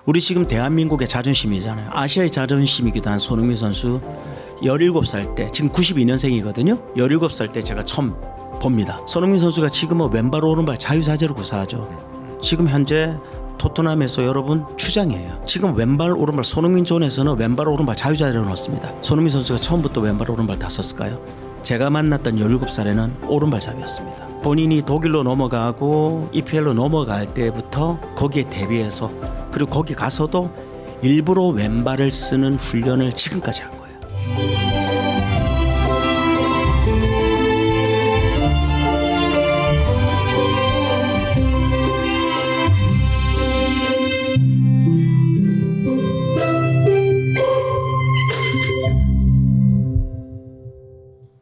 우리 지금 대한민국의 자존심이잖아요. 아시아의 자존심이기도 한 손흥민 선수 17살 때, 지금 92년생이거든요. 17살 때 제가 처음 봅니다. 손흥민 선수가 지금은 왼발 오른발 자유자재로 구사하죠. 지금 현재 토트넘에서 여러분 주장이에요. 지금 왼발 오른발 손흥민 존에서는 왼발 오른발 자유자재로 넣습니다. 손흥민 선수가 처음부터 왼발 오른발 다 썼을까요? 제가 만났던 17살에는 오른발잡이였습니다. 본인이 독일로 넘어가고 EPL로 넘어갈 때부터 거기에 대비해서, 그리고 거기 가서도 일부러 왼발을 쓰는 훈련을 지금까지 한 거예요.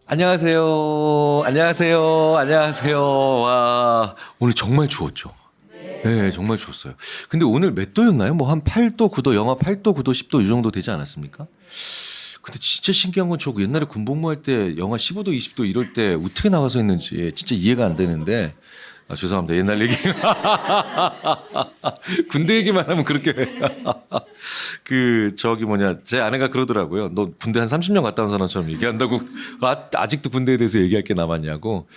안녕하세요. 안녕하세요. 안녕하세요. 와, 오늘 정말 추웠죠? 네, 정말 추웠어요. 근데 오늘 몇 도였나요? 뭐 한 8도, 9도, 영하 8도, 9도, 10도 이 정도 되지 않았습니까? 근데 진짜 신기한 건 저 옛날에 군복무할 때 영하 15도, 20도 이럴 때 어떻게 나가서 했는지 진짜 이해가 안 되는데, 아, 죄송합니다. 옛날 얘기. 군대 얘기만 하면 그렇게. 제 아내가 그러더라고요. 너 군대 한 30년 갔다 온 사람처럼 얘기한다고. 아직도 군대에 대해서 얘기할 게 남았냐고.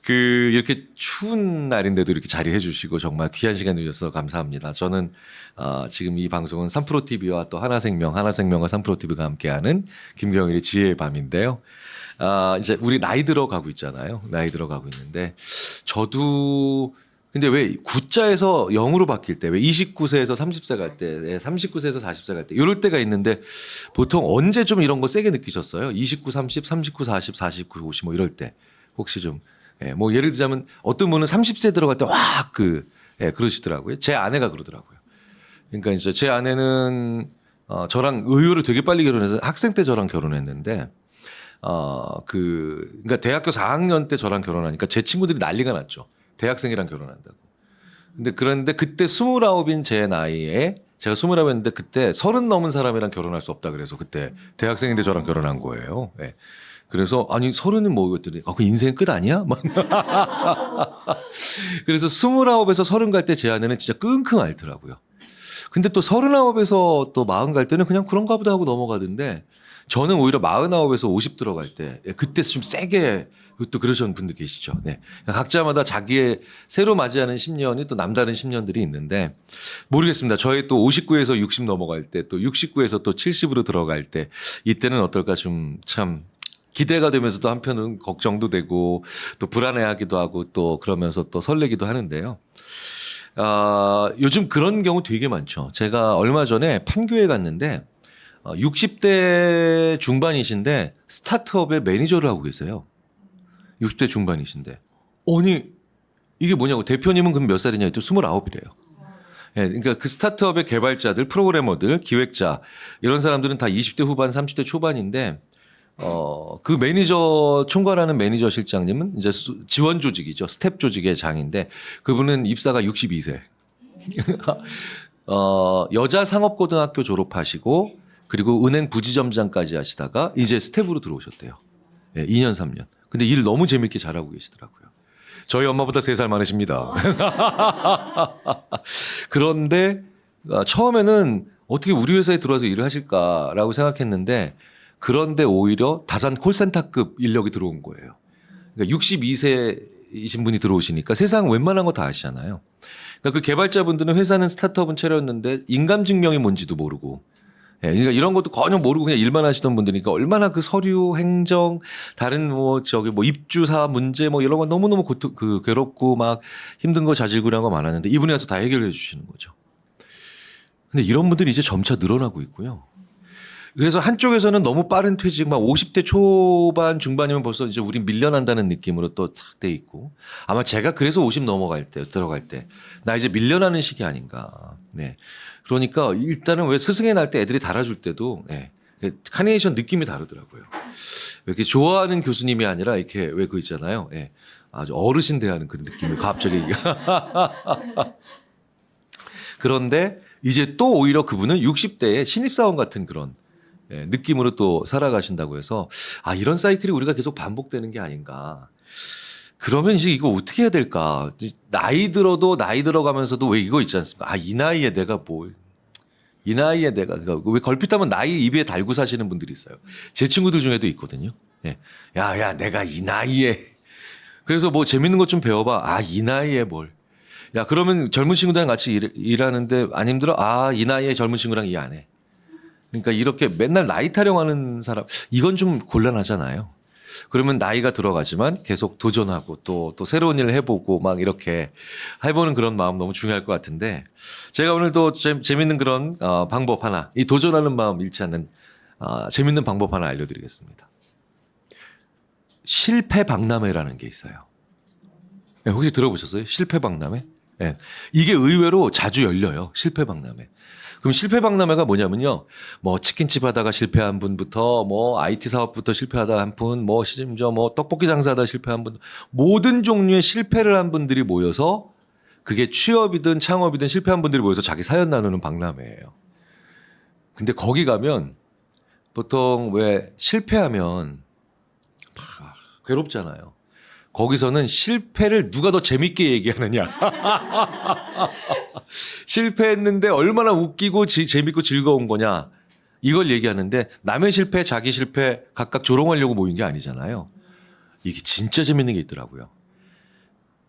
이렇게 추운 날인데도 이렇게 자리해 주시고 정말 귀한 시간 주셔서 감사합니다. 저는, 지금 이 방송은 3프로TV와 또 하나생명과 3프로TV가 함께하는 김경일의 지혜의 밤인데요. 이제 우리 나이 들어가고 있잖아요. 나이 들어가고 있는데, 저도, 근데 왜 9자에서 0으로 바뀔 때, 왜 29세에서 30세 갈 때, 39세에서 40세 갈 때, 이럴 때가 있는데, 보통 언제 좀 이런 거 세게 느끼셨어요? 29, 30, 39, 40, 49, 50 뭐 이럴 때. 혹시 좀, 뭐 예를 들자면 어떤 분은 30세 들어갈 때, 그러시더라고요. 제 아내가 그러더라고요. 그러니까 이제 제 아내는, 저랑 의외로 되게 빨리 결혼해서 학생 때 저랑 결혼했는데, 그러니까 대학교 4학년 때 저랑 결혼하니까 제 친구들이 난리가 났죠. 대학생이랑 결혼한다고. 그런데 그때 29인 제 나이에 제가 29였는데 그때 30 넘은 사람이랑 결혼할 수 없다 그래서 그때 대학생인데 저랑 결혼한 거예요. 네. 그래서 아니 30은 뭐였더니 그 인생 끝 아니야? 막 그래서 29에서 30 갈 때 제 아내는 진짜 끙끙 앓더라고요. 근데 또 39에서 또 40 갈 때는 그냥 그런가 보다 하고 넘어가던데 저는 오히려 49에서 50 들어갈 때 그때 좀 세게 또 그러시는 분들 계시죠. 네. 각자마다 자기의 새로 맞이하는 10년이 또 남다른 10년들이 있는데 모르겠습니다. 저희 또 59에서 60 넘어갈 때 또 69에서 또 70으로 들어갈 때 이때는 어떨까 좀 참 기대가 되면서도 한편은 걱정도 되고 또 불안해하기도 하고 또 그러면서 또 설레기도 하는데요. 요즘 그런 경우 되게 많죠. 제가 얼마 전에 판교에 갔는데 60대 중반이신데 스타트업의 매니저를 하고 계세요. 60대 중반이신데. 아니 이게 뭐냐고 대표님은 그럼 몇 살이냐 했더니 29이래요. 예, 그러니까 그 스타트업의 개발자들, 프로그래머들, 기획자 이런 사람들은 다 20대 후반, 30대 초반인데 그 매니저 총괄하는 매니저 실장님은 이제 지원 조직이죠. 스텝 조직의 장인데 그분은 입사가 62세. 여자 상업고등학교 졸업하시고 그리고 은행 부지점장까지 하시다가 이제 스텝으로 들어오셨대요. 예, 2년, 3년. 근데 일 너무 재밌게 잘하고 계시더라고요. 저희 엄마보다 3살 많으십니다. 그런데 처음에는 어떻게 우리 회사에 들어와서 일을 하실까라고 생각했는데 그런데 오히려 다산 콜센터급 인력이 들어온 거예요. 그러니까 62세이신 분이 들어오시니까 세상 웬만한 거 다 아시잖아요. 그러니까 그 개발자분들은 회사는 스타트업은 차렸는데 인감증명이 뭔지도 모르고 예, 그러니까 이런 것도 전혀 모르고 그냥 일만 하시던 분들이니까 얼마나 그 서류, 행정, 다른 입주사 문제 이런 거 너무너무 괴롭고 막 힘든 거 자질구레한 거 많았는데 이분이 와서 다 해결해 주시는 거죠. 근데 이런 분들이 이제 점차 늘어나고 있고요. 그래서 한쪽에서는 너무 빠른 퇴직, 막 50대 초반, 중반이면 벌써 이제 우린 밀려난다는 느낌으로 또 탁 돼 있고 아마 제가 그래서 50 들어갈 때 나 이제 밀려나는 시기 아닌가. 네. 그러니까 일단은 왜 스승의 날 때 애들이 달아줄 때도 카네이션 느낌이 다르더라고요. 이렇게 좋아하는 교수님이 아니라 이렇게 왜 그 있잖아요. 아주 어르신 대하는 그 느낌을 갑자기. 그런데 이제 또 오히려 그분은 60대의 신입사원 같은 그런 느낌으로 또 살아가신다고 해서 이런 사이클이 우리가 계속 반복되는 게 아닌가. 그러면 이제 이거 어떻게 해야 될까? 나이 들어가면서도 왜 이거 있지 않습니까? 이 나이에 내가 이 나이에 내가 왜 걸핏하면 나이 입에 달고 사시는 분들이 있어요. 제 친구들 중에도 있거든요. 예. 야, 내가 이 나이에 그래서 뭐 재밌는 것 좀 배워봐. 아, 이 나이에 뭘? 야, 그러면 젊은 친구들이랑 같이 일하는데 안 힘들어? 아, 이 나이에 젊은 친구랑 일 안 해. 그러니까 이렇게 맨날 나이 타령하는 사람, 이건 좀 곤란하잖아요. 그러면 나이가 들어가지만 계속 도전하고 또 새로운 일을 해보고 막 이렇게 해보는 그런 마음 너무 중요할 것 같은데 제가 오늘 또 재밌는 그런 방법 하나, 이 도전하는 마음 잃지 않는 재밌는 방법 하나 알려드리겠습니다. 실패 박람회라는 게 있어요. 네, 혹시 들어보셨어요? 실패 박람회? 네. 이게 의외로 자주 열려요. 실패 박람회. 그럼 실패 박람회가 뭐냐면요. 뭐 치킨집 하다가 실패한 분부터 뭐 IT 사업부터 실패하다 한 분, 뭐 심지어 뭐 떡볶이 장사하다 실패한 분, 모든 종류의 실패를 한 분들이 모여서 그게 취업이든 창업이든 실패한 분들이 모여서 자기 사연 나누는 박람회예요. 근데 거기 가면 보통 왜 실패하면 괴롭잖아요. 거기서는 실패를 누가 더 재밌게 얘기하느냐. 실패했는데 얼마나 웃기고 재밌고 즐거운 거냐. 이걸 얘기하는데 남의 실패, 자기 실패 각각 조롱하려고 모인 게 아니잖아요. 이게 진짜 재밌는 게 있더라고요.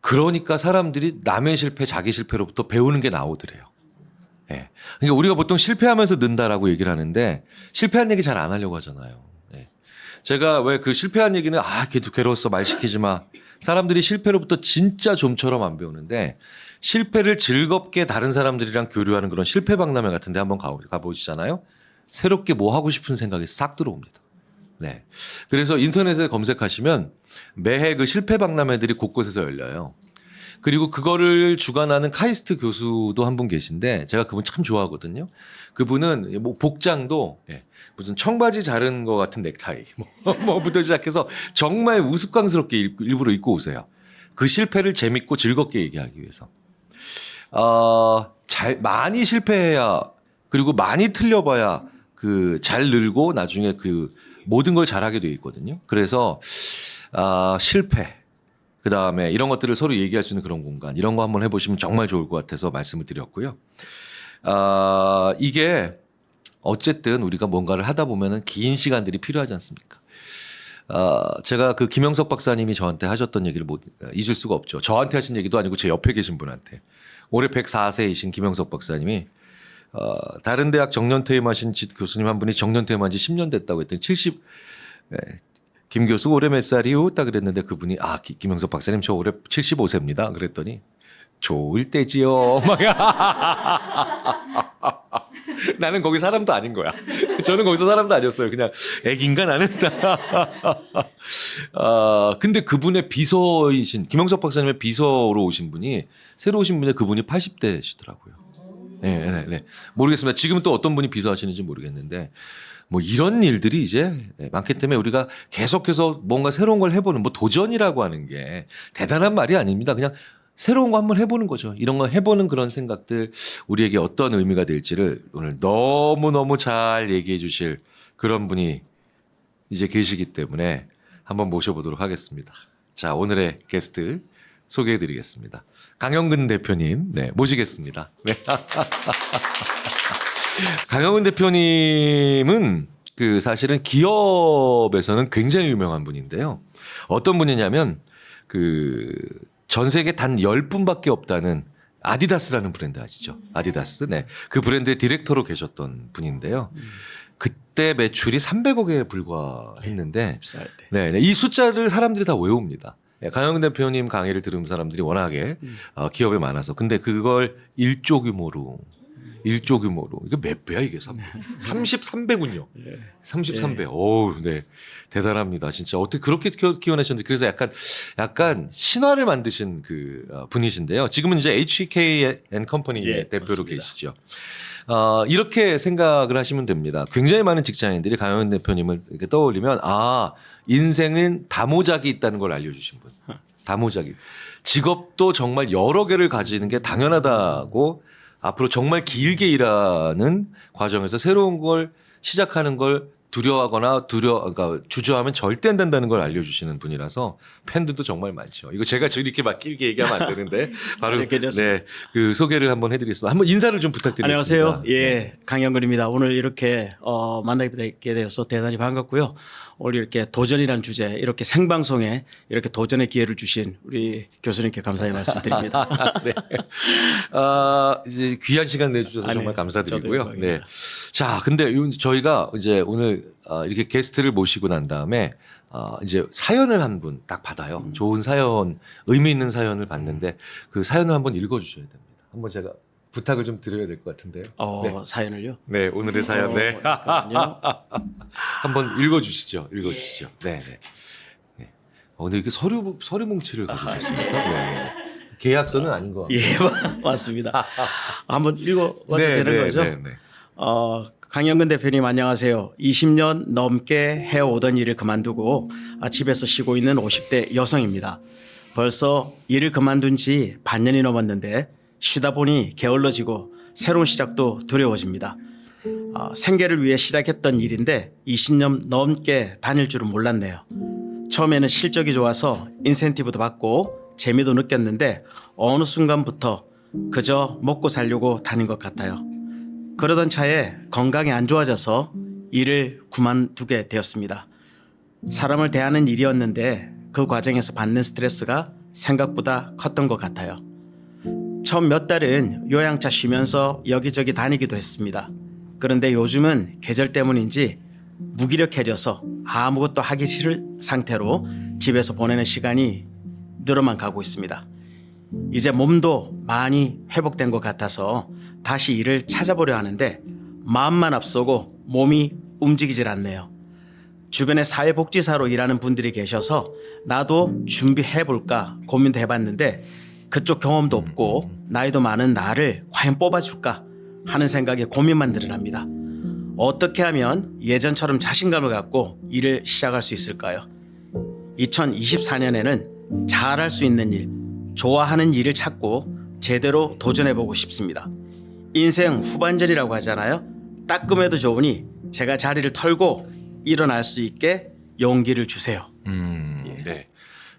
그러니까 사람들이 남의 실패, 자기 실패로부터 배우는 게 나오더래요. 예. 그러니까 우리가 보통 실패하면서 는다라고 얘기를 하는데 실패한 얘기 잘 안 하려고 하잖아요. 예. 제가 왜 그 실패한 얘기는 걔도 괴로웠어 말 시키지 마. 사람들이 실패로부터 진짜 좀처럼 안 배우는데 실패를 즐겁게 다른 사람들이랑 교류하는 그런 실패 박람회 같은 데 한번 가보시잖아요. 새롭게 뭐 하고 싶은 생각이 싹 들어옵니다. 네. 그래서 인터넷에 검색하시면 매해 그 실패 박람회들이 곳곳에서 열려요. 그리고 그거를 주관하는 카이스트 교수도 한 분 계신데 제가 그분 참 좋아하거든요. 그분은 뭐 복장도 무슨 청바지 자른 것 같은 넥타이 뭐부터 시작해서 정말 우스꽝스럽게 일부러 입고 오세요. 그 실패를 재밌고 즐겁게 얘기하기 위해서. 많이 실패해야 그리고 많이 틀려봐야 그 잘 늘고 나중에 그 모든 걸 잘하게 돼 있거든요. 그래서 실패 그다음에 이런 것들을 서로 얘기할 수 있는 그런 공간 이런 거 한번 해보시면 정말 좋을 것 같아서 말씀을 드렸고요. 이게 어쨌든 우리가 뭔가를 하다 보면은 긴 시간들이 필요하지 않습니까? 제가 그 김영석 박사님이 저한테 하셨던 얘기를 잊을 수가 없죠. 저한테 하신 얘기도 아니고 제 옆에 계신 분한테. 올해 104세이신 김영석 박사님이 다른 대학 정년퇴임하신 교수님 한 분이 정년퇴임한 지 10년 됐다고 했더니 김 교수 올해 몇 살이요? 딱 그랬는데 그분이 김영석 박사님 저 올해 75세입니다. 그랬더니 좋을 때지요. 막 나는 거기 사람도 아닌 거야. 저는 거기서 사람도 아니었어요. 그냥 애긴가 나는. 근데 그분의 비서이신 김영석 박사님의 비서로 오신 분이 새로 오신 분이 그분이 80대시더라고요. 네. 모르겠습니다. 지금 또 어떤 분이 비서하시는지 모르겠는데 뭐 이런 일들이 이제 많기 때문에 우리가 계속해서 뭔가 새로운 걸 해보는 뭐 도전이라고 하는 게 대단한 말이 아닙니다. 그냥 새로운 거 한번 해보는 거죠. 이런 거 해보는 그런 생각들 우리에게 어떤 의미가 될지를 오늘 너무너무 잘 얘기해 주실 그런 분이 이제 계시기 때문에 한번 모셔보도록 하겠습니다. 자, 오늘의 게스트 소개해 드리겠습니다. 강영근 대표님, 모시겠습니다. 네. 강영근 대표님은 그 사실은 기업에서는 굉장히 유명한 분인데요. 어떤 분이냐면 전 세계 단 10분밖에 없다는 아디다스라는 브랜드 아시죠? 아디다스. 네. 그 브랜드의 디렉터로 계셨던 분인데요. 그때 매출이 300억에 불과했는데 네. 이 숫자를 사람들이 다 외웁니다. 강영근 대표님 강의를 들은 사람들이 워낙에 기업에 많아서 근데 그걸 1조 규모로 이게 몇 배야 이게 33배군요. 33배. 오, 네. 대단합니다. 진짜 어떻게 그렇게 키워내셨는지 그래서 약간 신화를 만드신 그 분이신데요. 지금은 이제 HK &컴퍼니의 대표로 맞습니다. 계시죠. 이렇게 생각을 하시면 됩니다. 굉장히 많은 직장인들이 강영근 대표님을 이렇게 떠올리면 인생은 다모작이 있다는 걸 알려주신 분. 다모작이. 직업도 정말 여러 개를 가지는 게 당연하다고 앞으로 정말 길게 일하는 과정에서 새로운 걸 시작하는 걸 두려워하거나 그러니까 주저하면 절대 안 된다는 걸 알려주시는 분이라서 팬들도 정말 많죠. 이거 제가 저렇게 막 길게 얘기하면 안 되는데 바로 아니, 괜찮습니다. 네, 그 소개를 한번 해드리겠습니다. 한번 인사를 좀 부탁드리겠습니다. 안녕하세요. 예, 강영근입니다. 오늘 이렇게 만나게 되어서 대단히 반갑고요. 오늘 이렇게 도전이라는 주제, 이렇게 생방송에 이렇게 도전의 기회를 주신 우리 교수님께 감사의 말씀드립니다. 네. 이제 귀한 시간 내주셔서 정말 감사드리고요. 저도 네. 자, 근데 저희가 이제 오늘 이렇게 게스트를 모시고 난 다음에 이제 사연을 한 분 딱 받아요. 좋은 사연, 의미 있는 사연을 받는데 그 사연을 한번 읽어주셔야 됩니다. 한번 제가 부탁을 좀 드려야 될 것 같은데요. 네. 사연을요? 네, 오늘의 사연. 네. 잠깐만요. 한번 읽어주시죠. 읽어주시죠. 네, 네. 네. 근데 이렇게 서류 뭉치를 가져오셨습니까? 네. 계약서는 아닌 것 같아요. 예, 맞습니다. 한번 읽어봐도 되는 거죠? 네, 네. 강영근 대표님 안녕하세요. 20년 넘게 해오던 일을 그만두고 집에서 쉬고 있는 50대 여성입니다. 벌써 일을 그만둔 지 반년이 넘었는데 쉬다 보니 게을러지고 새로운 시작도 두려워집니다. 생계를 위해 시작했던 일인데 20년 넘게 다닐 줄은 몰랐네요. 처음에는 실적이 좋아서 인센티브도 받고 재미도 느꼈는데 어느 순간부터 그저 먹고 살려고 다닌 것 같아요. 그러던 차에 건강이 안 좋아져서 일을 그만두게 되었습니다. 사람을 대하는 일이었는데 그 과정에서 받는 스트레스가 생각보다 컸던 것 같아요. 처음 몇 달은 요양차 쉬면서 여기저기 다니기도 했습니다. 그런데 요즘은 계절 때문인지 무기력해져서 아무것도 하기 싫은 상태로 집에서 보내는 시간이 늘어만 가고 있습니다. 이제 몸도 많이 회복된 것 같아서 다시 일을 찾아보려 하는데 마음만 앞서고 몸이 움직이질 않네요. 주변에 사회복지사로 일하는 분들이 계셔서 나도 준비해볼까 고민도 해봤는데 그쪽 경험도 없고 나이도 많은 나를 과연 뽑아줄까 하는 생각에 고민만 늘어납니다. 어떻게 하면 예전처럼 자신감을 갖고 일을 시작할 수 있을까요? 2024년에는 잘할 수 있는 일, 좋아하는 일을 찾고 제대로 도전해보고 싶습니다. 인생 후반전이라고 하잖아요. 따끔해도 좋으니 제가 자리를 털고 일어날 수 있게 용기를 주세요. 네.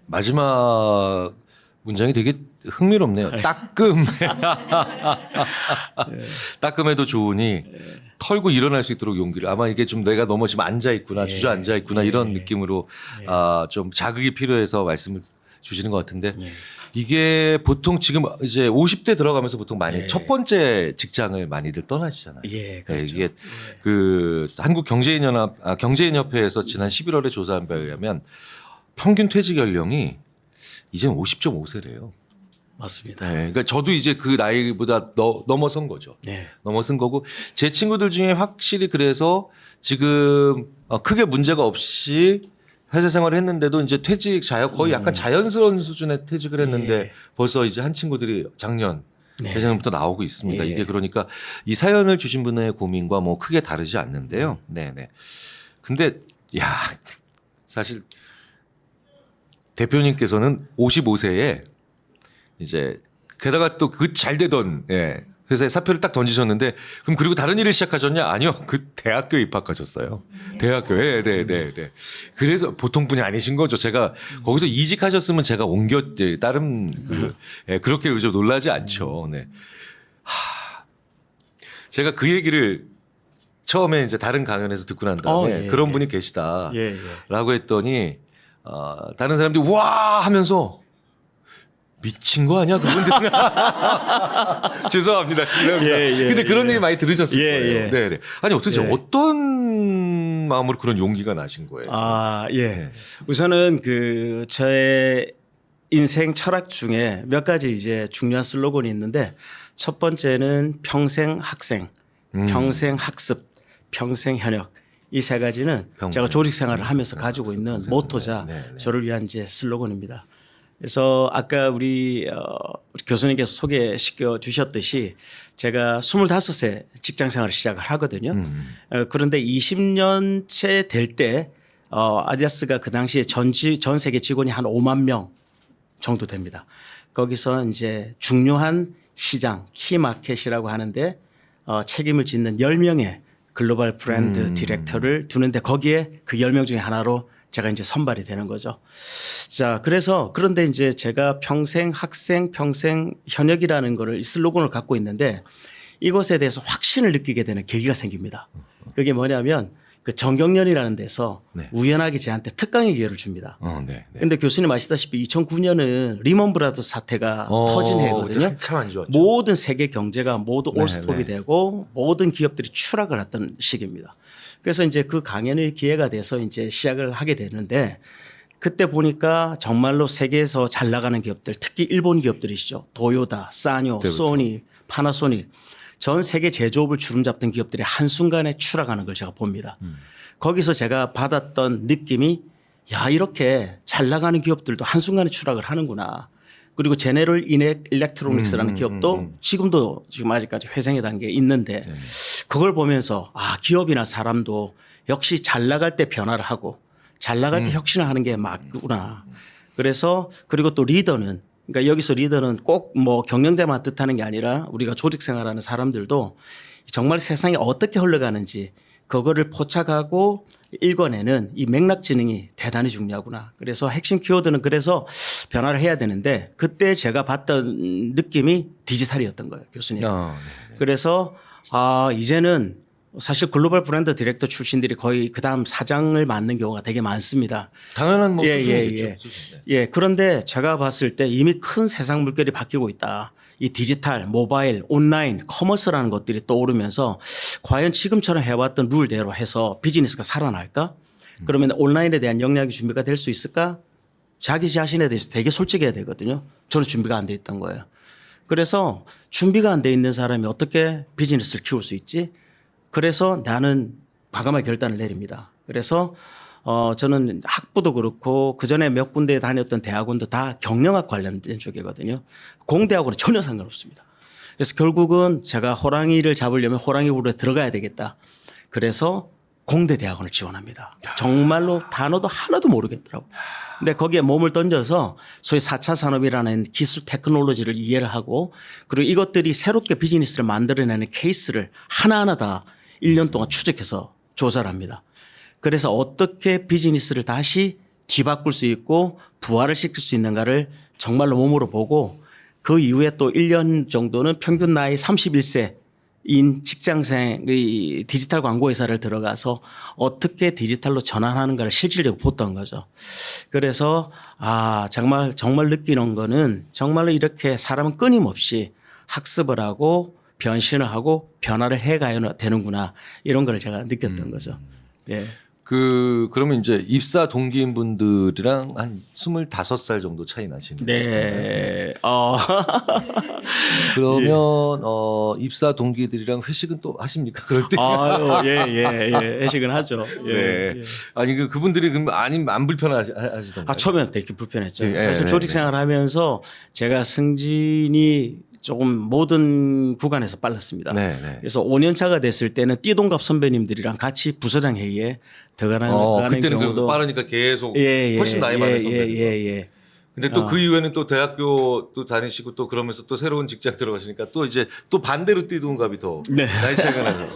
마지막 문장이 되게 흥미롭네요. 따끔. 따끔해도 좋으니 털고 일어날 수 있도록 용기를. 아마 이게 좀 내가 너무 지금 앉아 있구나, 주저앉아 있구나 이런 느낌으로 좀 자극이 필요해서 말씀을 주시는 것 같은데 이게 보통 지금 이제 50대 들어가면서 보통 많이 첫 번째 직장을 많이들 떠나시잖아요. 예, 그렇죠. 이게 그 한국 경제인협회에서 지난 11월에 조사한 바에 의하면 평균 퇴직 연령이 이제는 50.5세래요. 맞습니다. 네, 그러니까 저도 이제 그 나이보다 넘어선 거죠. 네. 넘어선 거고 제 친구들 중에 확실히 그래서 지금 크게 문제가 없이 회사 생활을 했는데도 이제 퇴직 거의 약간 자연스러운 수준의 퇴직을 했는데 벌써 이제 한 친구들이 작년 재작년부터 나오고 있습니다. 이게 그러니까 이 사연을 주신 분의 고민과 뭐 크게 다르지 않는데요. 네네. 근데 야 사실 대표님께서는 55세에 이제 게다가 또 그 잘 되던 회사에 사표를 딱 던지셨는데 그럼 그리고 다른 일을 시작하셨냐? 아니요. 그 대학교에 입학하셨어요. 대학교에. 네. 그래서 보통 분이 아니신 거죠. 제가 거기서 이직하셨으면 제가 다른 그렇게 좀 놀라지 않죠. 네. 제가 그 얘기를 처음에 이제 다른 강연에서 듣고 난 다음에 그런 분이 계시다라고 했더니 다른 사람들이 와 하면서 미친 거 아니야 그분들? 죄송합니다. 근데 그런 얘기 많이 들으셨을 거예요. 네. 아니 어떻게 어떤 마음으로 그런 용기가 나신 거예요? 우선은 그 저의 인생 철학 중에 몇 가지 이제 중요한 슬로건이 있는데 첫 번째는 평생 학생, 평생 학습, 평생 현역. 이 세 가지는 제가 조직 생활을 하면서 가지고 있는 모토자 저를 위한 이제 슬로건입니다. 그래서 아까 우리 교수님께서 소개시켜 주셨듯이 제가 25세 직장 생활을 시작을 하거든요. 그런데 20년째 될 때 아디다스가 그 당시에 전 세계 직원이 한 5만 명 정도 됩니다. 거기서 이제 중요한 시장 키마켓이라고 하는데 책임을 짓는 10명의 글로벌 브랜드 디렉터를 두는데 거기에 그 10명 중에 하나로 제가 이제 선발이 되는 거죠. 자, 그래서 그런데 이제 제가 평생 학생, 평생 현역이라는 거를 슬로건을 갖고 있는데 이것에 대해서 확신을 느끼게 되는 계기가 생깁니다. 그게 뭐냐면 그 정경련이라는 데서 네. 우연하게 저한테 특강의 기회를 줍니다. 네. 그런데 교수님 아시다시피 2009년은 리먼 브라더스 사태가 터진 해거든요. 참 안 좋았죠. 모든 세계 경제가 모두 네, 올스톱이 네. 되고 모든 기업들이 추락을 했던 시기입니다. 그래서 이제 그 강연의 기회가 돼서 이제 시작을 하게 되는데 그때 보니까 정말로 세계에서 잘 나가는 기업들 특히 일본 기업들이시죠. 도요다, 사뇨, 그때부터. 소니, 파나소닉 전 세계 제조업을 주름잡던 기업들이 한순간에 추락하는 걸 제가 봅니다. 거기서 제가 받았던 느낌이 야 이렇게 잘 나가는 기업들도 한순간에 추락을 하는구나. 그리고 제네럴 일렉트로닉스라는 기업도 지금도 지금 아직까지 회생의 단계에 있는데 그걸 보면서 아 기업이나 사람도 역시 잘 나갈 때 변화를 하고 잘 나갈 때 혁신을 하는 게 맞구나. 그래서 그리고 또 리더는 그러니까 여기서 리더는 꼭 뭐 경영자만 뜻하는 게 아니라 우리가 조직 생활하는 사람들도 정말 세상이 어떻게 흘러가는지 그거를 포착하고 읽어내는 이 맥락 지능이 대단히 중요하구나. 그래서 핵심 키워드는 그래서 변화를 해야 되는데 그때 제가 봤던 느낌이 디지털이었던 거예요, 교수님. 그래서 이제는 사실 글로벌 브랜드 디렉터 출신들이 거의 그다음 사장을 맡는 경우가 되게 많습니다. 당연한 뭐 예, 수준이겠죠. 예. 그런데 제가 봤을 때 이미 큰 세상 물결이 바뀌고 있다. 이 디지털, 모바일, 온라인, 커머스라는 것들이 떠오르면서 과연 지금처럼 해왔던 룰대로 해서 비즈니스가 살아날까? 그러면 온라인에 대한 역량이 준비가 될 수 있을까? 자기 자신에 대해서 되게 솔직해야 되거든요. 저는 준비가 안 돼 있던 거예요. 그래서 준비가 안 돼 있는 사람이 어떻게 비즈니스를 키울 수 있지? 그래서 나는 과감하게 결단을 내립니다. 그래서 저는 학부도 그렇고 그전에 몇 군데 다녔던 대학원도 다 경영학 관련된 쪽이거든요. 공대하고는 전혀 상관없습니다. 그래서 결국은 제가 호랑이를 잡으려면 호랑이 굴에 들어가야 되겠다. 그래서 공대 대학원을 지원합니다. 정말로 단어도 하나도 모르겠더라고요. 근데 거기에 몸을 던져서 소위 4차 산업이라는 기술 테크놀로지를 이해를 하고 그리고 이것들이 새롭게 비즈니스를 만들어내는 케이스를 하나하나 다 1년 동안 추적해서 조사를 합니다. 그래서 어떻게 비즈니스를 다시 뒤바꿀 수 있고 부활을 시킬 수 있는가를 정말로 몸으로 보고 그 이후에 또 1년 정도는 평균 나이 31세인 직장생의 디지털 광고 회사를 들어가서 어떻게 디지털로 전환하는가를 실질적으로 봤던 거죠. 그래서 정말 느끼는 거는 정말로 이렇게 사람은 끊임없이 학습을 하고 변신을 하고 변화를 해가야 되는구나 이런 걸 제가 느꼈던 거죠. 예. 그러면 이제 입사 동기인 분들이랑 한 25살 정도 차이 나시는 네. 그러면 입사 동기들이랑 회식은 또 하십니까? 그럴 때? 예. 회식은 하죠. 예. 네. 아니 그분들이 그럼 안 불편하시던가요? 처음에는 되게 불편했죠. 예, 사실 조직 생활하면서 제가 승진이 조금 모든 구간에서 빨랐습니다. 그래서 5년 차가 됐을 때는 띠동갑 선배님들이랑 같이 부서장 회의에 들어가는 그때는 경우도 빠르니까 계속 훨씬 나이 많은 선배들. 근데 또 그 이후에는 또 대학교 또 다니시고 또 그러면서 또 새로운 직장 들어가시니까 또 이제 또 반대로 띠동갑이 더 나이 차이가 나죠.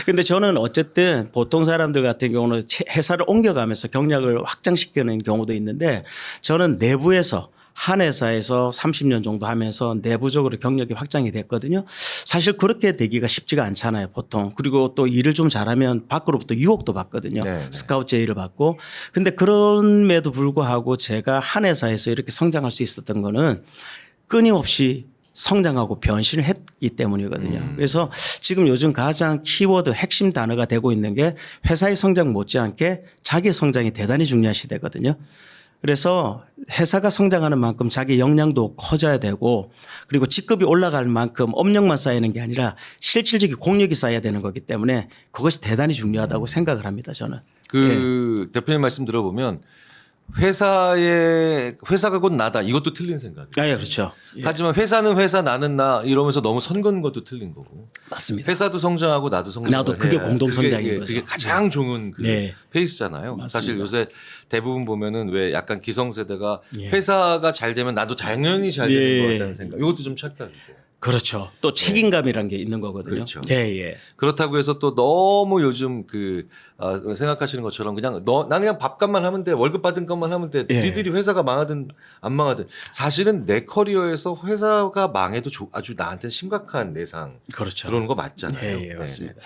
근데 저는 어쨌든 보통 사람들 같은 경우는 회사를 옮겨가면서 경력을 확장시키는 경우도 있는데 저는 내부에서 한 회사에서 30년 정도 하면서 내부적으로 경력이 확장이 됐거든요. 사실 그렇게 되기가 쉽지가 않잖아요, 보통. 그리고 또 일을 좀 잘하면 밖으로부터 유혹도 받거든요. 스카우트 제의를 받고. 근데 그럼에도 불구하고 제가 한 회사에서 이렇게 성장할 수 있었던 거는 끊임없이 성장하고 변신을 했기 때문이거든요. 그래서 지금 요즘 가장 키워드 핵심 단어가 되고 있는 게 회사의 성장 못지않게 자기의 성장이 대단히 중요한 시대거든요. 그래서 회사가 성장하는 만큼 자기 역량도 커져야 되고 그리고 직급이 올라갈 만큼 업력만 쌓이는 게 아니라 실질적인 공력이 쌓여야 되는 거기 때문에 그것이 대단히 중요하다고 생각을 합니다. 저는. 대표님 말씀 들어보면 회사가 곧 나다 이것도 틀린 생각이에요. 그렇죠. 하지만 회사는 회사 나는 나 이러면서 너무 선 긋는 것도 틀린 거고. 맞습니다. 회사도 성장하고 나도 성장하고 그게 공동 성장인 거죠. 그게 가장 좋은 페이스잖아요. 맞습니다. 사실 요새 대부분 보면은 왜 약간 기성세대가 회사가 잘 되면 나도 당연히 잘 되는 것 같다는 생각. 이것도 좀 착각이고. 그렇죠. 또 책임감이란 게 있는 거거든요. 그렇죠. 예, 예. 그렇다고 해서 또 너무 요즘 생각하시는 것처럼 그냥 난 그냥 밥값만 하면 돼. 월급 받은 것만 하면 돼. 예. 니들이 회사가 망하든 안 망하든. 사실은 내 커리어에서 회사가 망해도 아주 나한테 심각한 내상 그렇죠. 들어오는 거 맞잖아요. 예, 예, 맞습니다.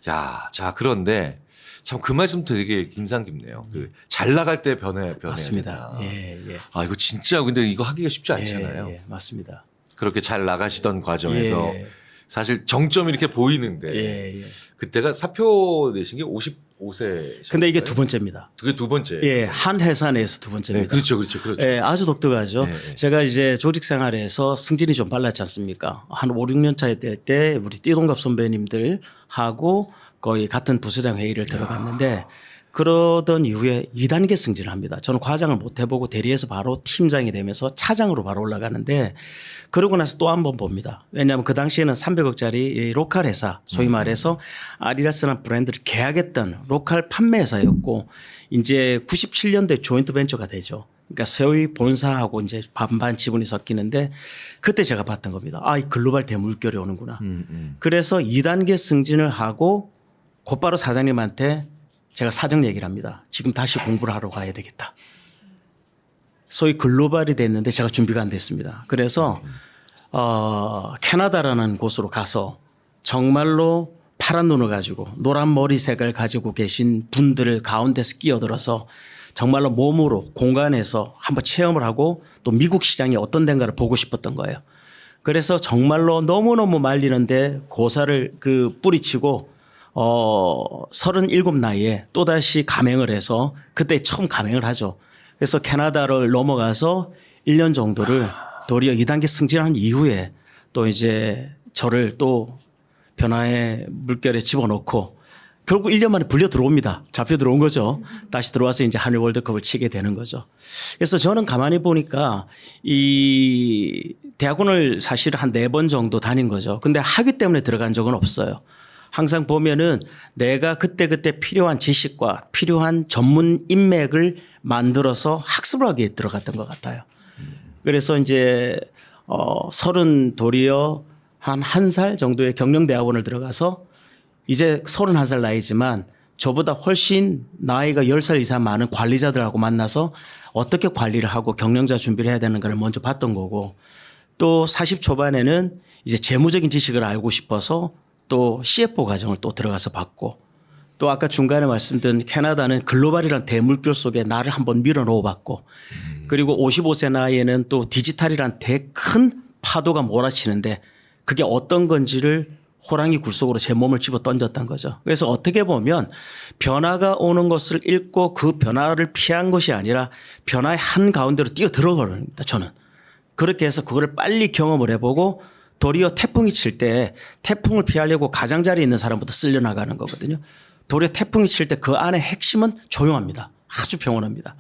야, 자, 그런데 참 그 말씀도 되게 인상 깊네요. 잘 나갈 때 변해야 맞습니다. 된다. 예, 예. 아, 이거 진짜 근데 이거 하기가 쉽지 않잖아요. 예, 예, 맞습니다. 그렇게 잘 나가시던 과정에서 예. 사실 정점이 이렇게 보이는데 예, 예. 그때가 사표 내신 게 55세. 근데 이게 두 번째입니다. 그게 두 번째. 예, 한 회사 내에서 두 네, 번째입니다. 그렇죠, 그렇죠, 그렇죠. 예, 아주 독특하죠. 네, 네. 제가 이제 조직 생활에서 승진이 좀 빨랐지 않습니까? 한 5, 6년 차에 될 때 우리 띠동갑 선배님들하고 거의 같은 부서장 회의를 들어갔는데 그러던 이후에 2단계 승진을 합니다. 저는 과장을 못 해보고 대리에서 바로 팀장이 되면서 차장으로 바로 올라가는데 그러고 나서 또 한 번 봅니다. 왜냐하면 그 당시에는 300억짜리 로컬 회사 소위 말해서 아디다스라는 브랜드를 계약했던 로컬 판매 회사였고 이제 97년도에 조인트 벤처가 되죠. 그러니까 소위 본사하고 이제 반반 지분이 섞이는데 그때 제가 봤던 겁니다. 아, 이 글로벌 대물결이 오는구나. 그래서 2단계 승진을 하고 곧바로 사장님한테 제가 사정 얘기를 합니다. 지금 다시 공부를 하러 가야 되겠다. 소위 글로벌이 됐는데 제가 준비가 안 됐습니다. 그래서 캐나다라는 곳으로 가서 정말로 파란 눈을 가지고 노란 머리색을 가지고 계신 분들을 가운데서 끼어들어서 정말로 몸으로 공간에서 한번 체험을 하고 또 미국 시장이 어떤 데인가를 보고 싶었던 거예요. 그래서 정말로 너무너무 말리는데 고사를 뿌리치고 37 나이에 또다시 감행을 해서 그때 처음 감행을 하죠. 그래서 캐나다를 넘어가서 1년 정도를 도리어 2단계 승진한 이후에 또 이제 저를 또 변화의 물결에 집어넣고 결국 1년 만에 불려 들어옵니다. 잡혀 들어온 거죠. 다시 들어와서 이제 한일 월드컵을 치게 되는 거죠. 그래서 저는 가만히 보니까 이 대학원을 사실 한 4번 정도 다닌 거죠. 근데 학위 때문에 들어간 적은 없어요. 항상 보면은 내가 그때그때 필요한 지식과 필요한 전문 인맥을 만들어서 학습을 하기에 들어갔던 것 같아요. 그래서 이제 30 도리어 한 1살 정도의 경영대학원을 들어가서 이제 31살 나이지만 저보다 훨씬 나이가 10살 이상 많은 관리자들하고 만나서 어떻게 관리를 하고 경영자 준비를 해야 되는 걸 먼저 봤던 거고 또 40 초반에는 이제 재무적인 지식을 알고 싶어서 또 CFO 과정을 또 들어가서 봤고 또 아까 중간에 말씀드린 캐나다는 글로벌이라는 대물결 속에 나를 한번 밀어넣어 봤고 그리고 55세 나이에는 또 디지털이라는 큰 파도가 몰아치는데 그게 어떤 건지를 호랑이 굴 속으로 제 몸을 집어 던졌던 거죠. 그래서 어떻게 보면 변화가 오는 것을 읽고 그 변화를 피한 것이 아니라 변화의 한가운데로 뛰어 들어가는 겁니다. 저는. 그렇게 해서 그거를 빨리 경험을 해보고 도리어 태풍이 칠 때 태풍을 피하려고 가장자리에 있는 사람부터 쓸려 나가는 거거든요. 도리어 태풍이 칠 때 그 안에 핵심은 조용합니다. 아주 평온합니다.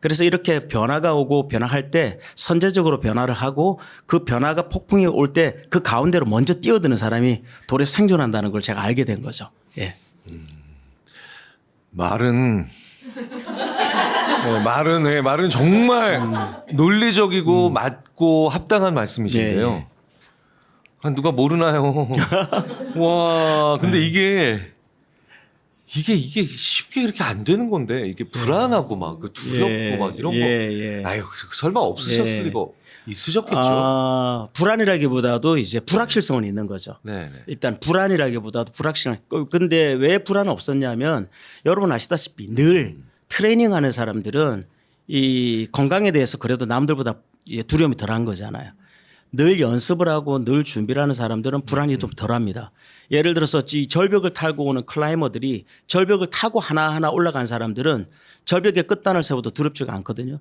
그래서 이렇게 변화가 오고 변화할 때 선제적으로 변화를 하고 그 변화가 폭풍이 올 때 그 가운데로 먼저 뛰어드는 사람이 도리어 생존한다는 걸 제가 알게 된 거죠. 예. 말은 말은 정말 논리적이고 맞고 합당한 말씀이신데요. 예. 아, 누가 모르나요? 와, 근데 이게 쉽게 그렇게 안 되는 건데 이게 불안하고 막 두렵고 막 이런 거. 아유, 설마 없으셨을 리가 있으셨겠죠. 불안이라기보다도 이제 불확실성은 있는 거죠. 네. 일단 불안이라기보다도 불확실한. 근데 왜 불안은 없었냐면 여러분 아시다시피 늘 트레이닝하는 사람들은 이 건강에 대해서 그래도 남들보다 이제 두려움이 덜한 거잖아요. 늘 연습을 하고 늘 준비를 하는 사람들은 불안이 좀 덜합니다. 예를 들어서 이 절벽을 타고 오는 클라이머들이 절벽을 타고 하나하나 올라간 사람들은 절벽의 끝단을 세워도 두렵지가 않거든요.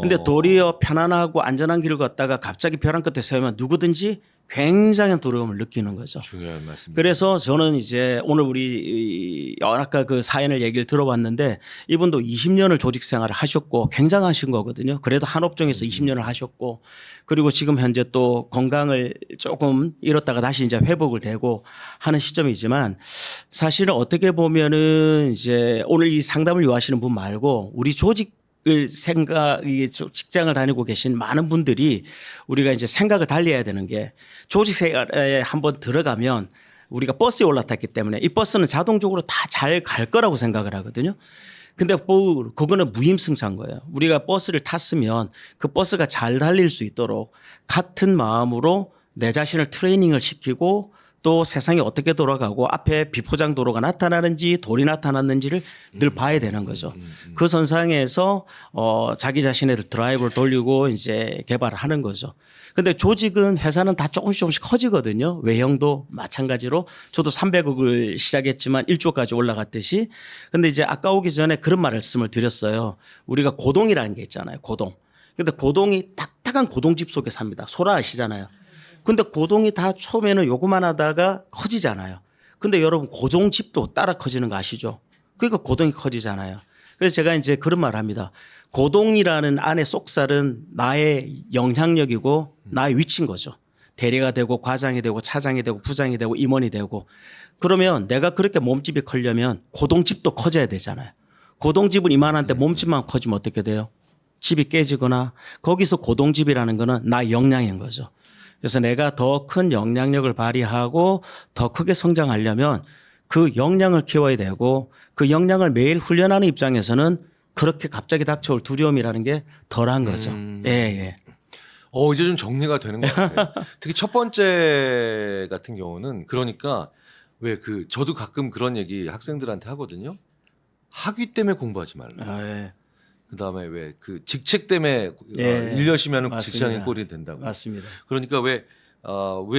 근데 도리어 편안하고 안전한 길을 걷다가 갑자기 벼랑 끝에 세우면 누구든지 굉장한 두려움을 느끼는 거죠. 중요한 말씀입니다. 그래서 저는 이제 오늘 우리 아까 그 사연을 얘기를 들어봤는데 이분도 20년을 조직 생활을 하셨고 굉장하신 거거든요. 그래도 한 업종에서 20년을 하셨고 그리고 지금 현재 또 건강을 조금 잃었다가 다시 이제 회복을 되고 하는 시점이지만 사실은 어떻게 보면은 이제 오늘 이 상담을 요하시는 분 말고 우리 조직을 직장을 다니고 계신 많은 분들이 우리가 이제 생각을 달리해야 되는 게 조직 생활에 한번 들어가면 우리가 버스에 올라탔기 때문에 이 버스는 자동적으로 다 잘 갈 거라고 생각을 하거든요. 근데 뭐 그거는 무임승차인 거예요. 우리가 버스를 탔으면 그 버스가 잘 달릴 수 있도록 같은 마음으로 내 자신을 트레이닝을 시키고 또 세상이 어떻게 돌아가고 앞에 비포장 도로가 나타나는지 돌이 나타났는지를 늘 봐야 되는 거죠. 그 선상에서 자기 자신의 드라이브를 돌리고 이제 개발을 하는 거죠. 근데 조직은 회사는 다 조금씩 커지거든요. 외형도 마찬가지로 저도 300억을 시작했지만 1조까지 올라갔듯이. 근데 이제 아까 오기 전에 그런 말씀을 드렸어요. 우리가 고동이라는 게 있잖아요. 고동. 근데 고동이 딱딱한 고동집 속에 삽니다. 소라 아시잖아요. 근데 고동이 다 처음에는 요구만 하다가 커지잖아요. 근데 여러분 고동집도 따라 커지는 거 아시죠? 그러니까 고동이 커지잖아요. 그래서 제가 이제 그런 말을 합니다. 고동이라는 안에 속살은 나의 영향력이고 나의 위치인 거죠. 대리가 되고 과장이 되고 차장이 되고 부장이 되고 임원이 되고 그러면 내가 그렇게 몸집이 커려면 고동집도 커져야 되잖아요. 고동집은 이만한데 몸집만 커지면 어떻게 돼요? 집이 깨지거나 거기서 고동집이라는 거는 나의 역량인 거죠. 그래서 내가 더 큰 영향력을 발휘하고 더 크게 성장하려면 그 역량을 키워야 되고 그 역량을 매일 훈련하는 입장에서는 그렇게 갑자기 닥쳐올 두려움이라는 게 덜한 거죠. 예, 예. 이제 좀 정리가 되는 것 같아요. 특히 첫 번째 같은 경우는 그러니까 왜 저도 가끔 그런 얘기 학생들한테 하거든요. 학위 때문에 공부하지 말라. 아, 예. 그다음에 왜 직책 때문에 예. 일 열심히 하는 맞습니다. 직장인 꼴이 된다고. 맞습니다. 그러니까 왜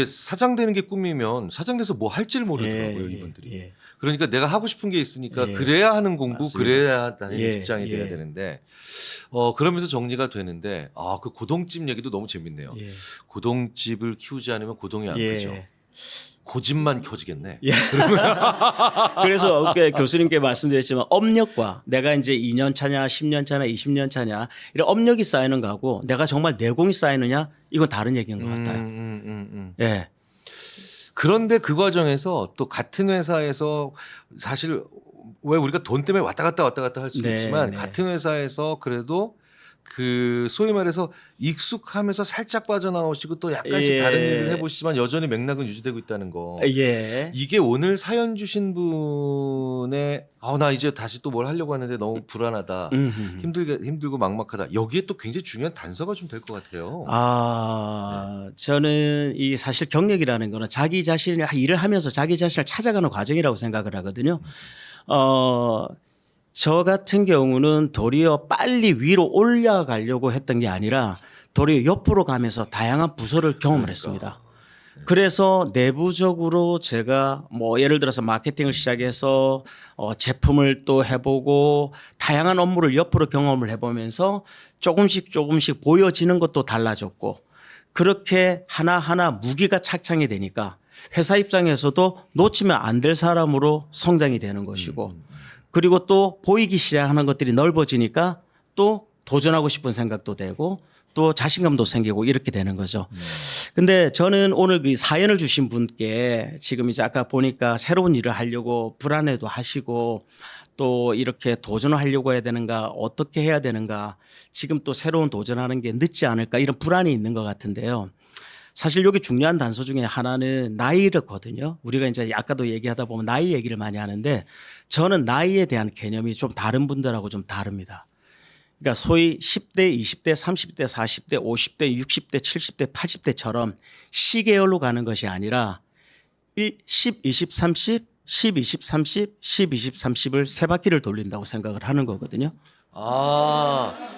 사장 되는 게 꿈이면 사장 돼서 뭐 할지를 모르더라고요, 이분들이. 예. 그러니까 내가 하고 싶은 게 있으니까 예. 그래야 하는 공부, 맞습니다. 그래야 다니는 예. 직장이 돼야 예. 되는데 그러면서 정리가 되는데 그 고동집 얘기도 너무 재밌네요. 예. 고동집을 키우지 않으면 고동이 안 크죠. 예. 고집만 켜지겠네. 예. 그래서 어제 교수님께 말씀드렸지만 업력과 내가 이제 2년 차냐 10년 차냐 20년 차냐 이런 업력이 쌓이는 거하고 내가 정말 내공이 쌓이느냐 이건 다른 얘기인 것 같아요. 예. 그런데 그 과정에서 또 같은 회사에서 사실 왜 우리가 돈 때문에 왔다 갔다 할 수도 네, 있지만 네. 같은 회사에서 그래도 소위 말해서 익숙하면서 살짝 빠져나오시고 또 약간씩 예. 다른 일을 해보시지만 여전히 맥락은 유지되고 있다는 거. 예. 이게 오늘 사연 주신 분의 나 이제 다시 또 뭘 하려고 하는데 너무 불안하다. 힘들고 막막하다. 여기에 또 굉장히 중요한 단서가 좀 될 것 같아요. 저는 이 사실 경력이라는 거는 자기 자신이 일을 하면서 자기 자신을 찾아가는 과정이라고 생각을 하거든요. 저 같은 경우는 도리어 빨리 위로 올라가려고 했던 게 아니라 도리어 옆으로 가면서 다양한 부서를 경험을 했습니다. 그래서 내부적으로 제가 뭐 예를 들어서 마케팅을 시작해서 제품을 또 해보고 다양한 업무를 옆으로 경험을 해보면서 조금씩 보여지는 것도 달라졌고 그렇게 하나하나 무기가 착창이 되니까 회사 입장에서도 놓치면 안 될 사람으로 성장이 되는 것이고 그리고 또 보이기 시작하는 것들이 넓어지니까 또 도전하고 싶은 생각도 되고 또 자신감도 생기고 이렇게 되는 거죠. 근데 저는 오늘 그 사연을 주신 분께 지금 이제 아까 보니까 새로운 일을 하려고 불안해도 하시고 또 이렇게 도전을 하려고 해야 되는가 어떻게 해야 되는가 지금 또 새로운 도전하는 게 늦지 않을까 이런 불안이 있는 것 같은데요. 사실 여기 중요한 단서 중에 하나는 나이거든요. 우리가 이제 아까도 얘기하다 보면 나이 얘기를 많이 하는데 저는 나이에 대한 개념이 좀 다른 분들하고 좀 다릅니다. 그러니까 소위 10대, 20대, 30대, 40대, 50대, 60대, 70대, 80대처럼 시계열로 가는 것이 아니라 10, 20, 30, 10, 20, 30, 10, 20, 30을 세 바퀴를 돌린다고 생각을 하는 거거든요.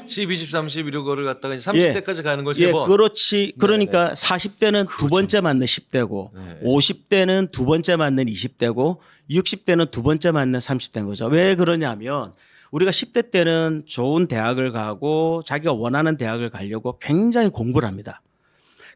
10, 20, 30 이런 거를 갖다가 이제 30대까지 가는 걸 세 번. 그렇지. 그러니까 40대는 두 번째 맞는 10대고 50대는 두 번째 맞는 20대고 60대는 두 번째 맞는 30대인 거죠. 왜 그러냐면 우리가 10대 때는 좋은 대학을 가고 자기가 원하는 대학을 가려고 굉장히 공부를 합니다.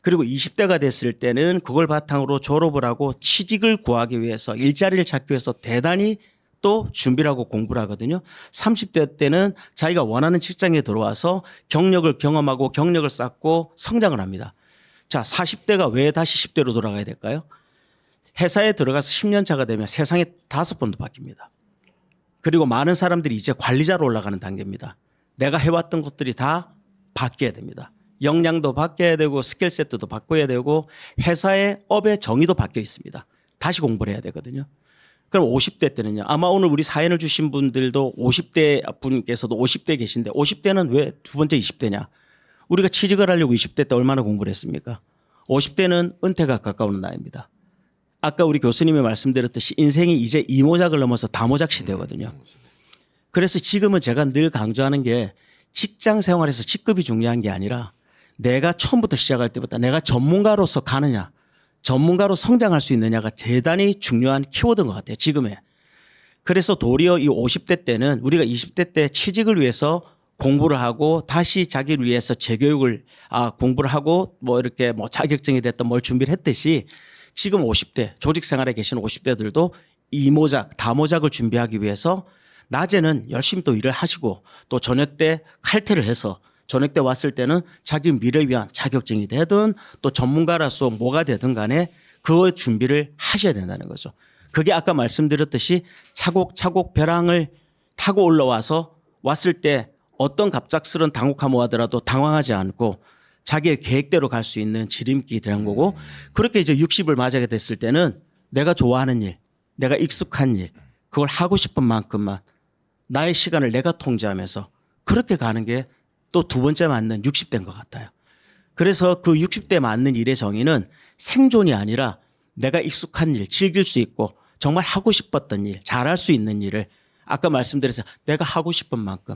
그리고 20대가 됐을 때는 그걸 바탕으로 졸업을 하고 취직을 구하기 위해서 일자리를 찾기 위해서 대단히 또 준비를 하고 공부를 하거든요. 30대 때는 자기가 원하는 직장에 들어와서 경력을 경험하고 경력을 쌓고 성장을 합니다. 자, 40대가 왜 다시 10대로 돌아가야 될까요? 회사에 들어가서 10년 차가 되면 세상에 5번도 바뀝니다. 그리고 많은 사람들이 이제 관리자로 올라가는 단계입니다. 내가 해왔던 것들이 다 바뀌어야 됩니다. 역량도 바뀌어야 되고 스킬셋도 바꿔야 되고 회사의 업의 정의도 바뀌어 있습니다. 다시 공부를 해야 되거든요. 그럼 50대 때는요. 아마 오늘 우리 사연을 주신 분들도 50대 분께서도 50대 계신데 50대는 왜 두 번째 20대냐. 우리가 취직을 하려고 20대 때 얼마나 공부를 했습니까? 50대는 은퇴가 가까운 나이입니다. 아까 우리 교수님이 말씀드렸듯이 인생이 이제 이모작을 넘어서 다모작 시대거든요. 그래서 지금은 제가 늘 강조하는 게 직장 생활에서 직급이 중요한 게 아니라 내가 처음부터 시작할 때부터 내가 전문가로서 가느냐, 전문가로 성장할 수 있느냐가 대단히 중요한 키워드인 것 같아요. 지금에. 그래서 도리어 이 50대 때는 우리가 20대 때 취직을 위해서 공부를 하고 다시 자기를 위해서 재교육을 공부를 하고 뭐 이렇게 뭐 자격증이 됐던 뭘 준비를 했듯이 지금 50대 조직 생활에 계신 50대들도 이모작, 다모작을 준비하기 위해서 낮에는 열심히 또 일을 하시고 또 저녁 때 칼퇴를 해서 저녁 때 왔을 때는 자기 미래를 위한 자격증이 되든 또 전문가로서 뭐가 되든 간에 그 준비를 하셔야 된다는 거죠. 그게 아까 말씀드렸듯이 차곡차곡 벼랑을 타고 올라와서 왔을 때 어떤 갑작스러운 당혹함이 오더라도 당황하지 않고 자기의 계획대로 갈 수 있는 지름길이 되는 거고 그렇게 이제 60을 맞이하게 됐을 때는 내가 좋아하는 일, 내가 익숙한 일, 그걸 하고 싶은 만큼만 나의 시간을 내가 통제하면서 그렇게 가는 게 또 두 번째 맞는 60대인 것 같아요. 그래서 그 60대 맞는 일의 정의는 생존이 아니라 내가 익숙한 일, 즐길 수 있고 정말 하고 싶었던 일, 잘할 수 있는 일을 아까 말씀드렸어요. 내가 하고 싶은 만큼.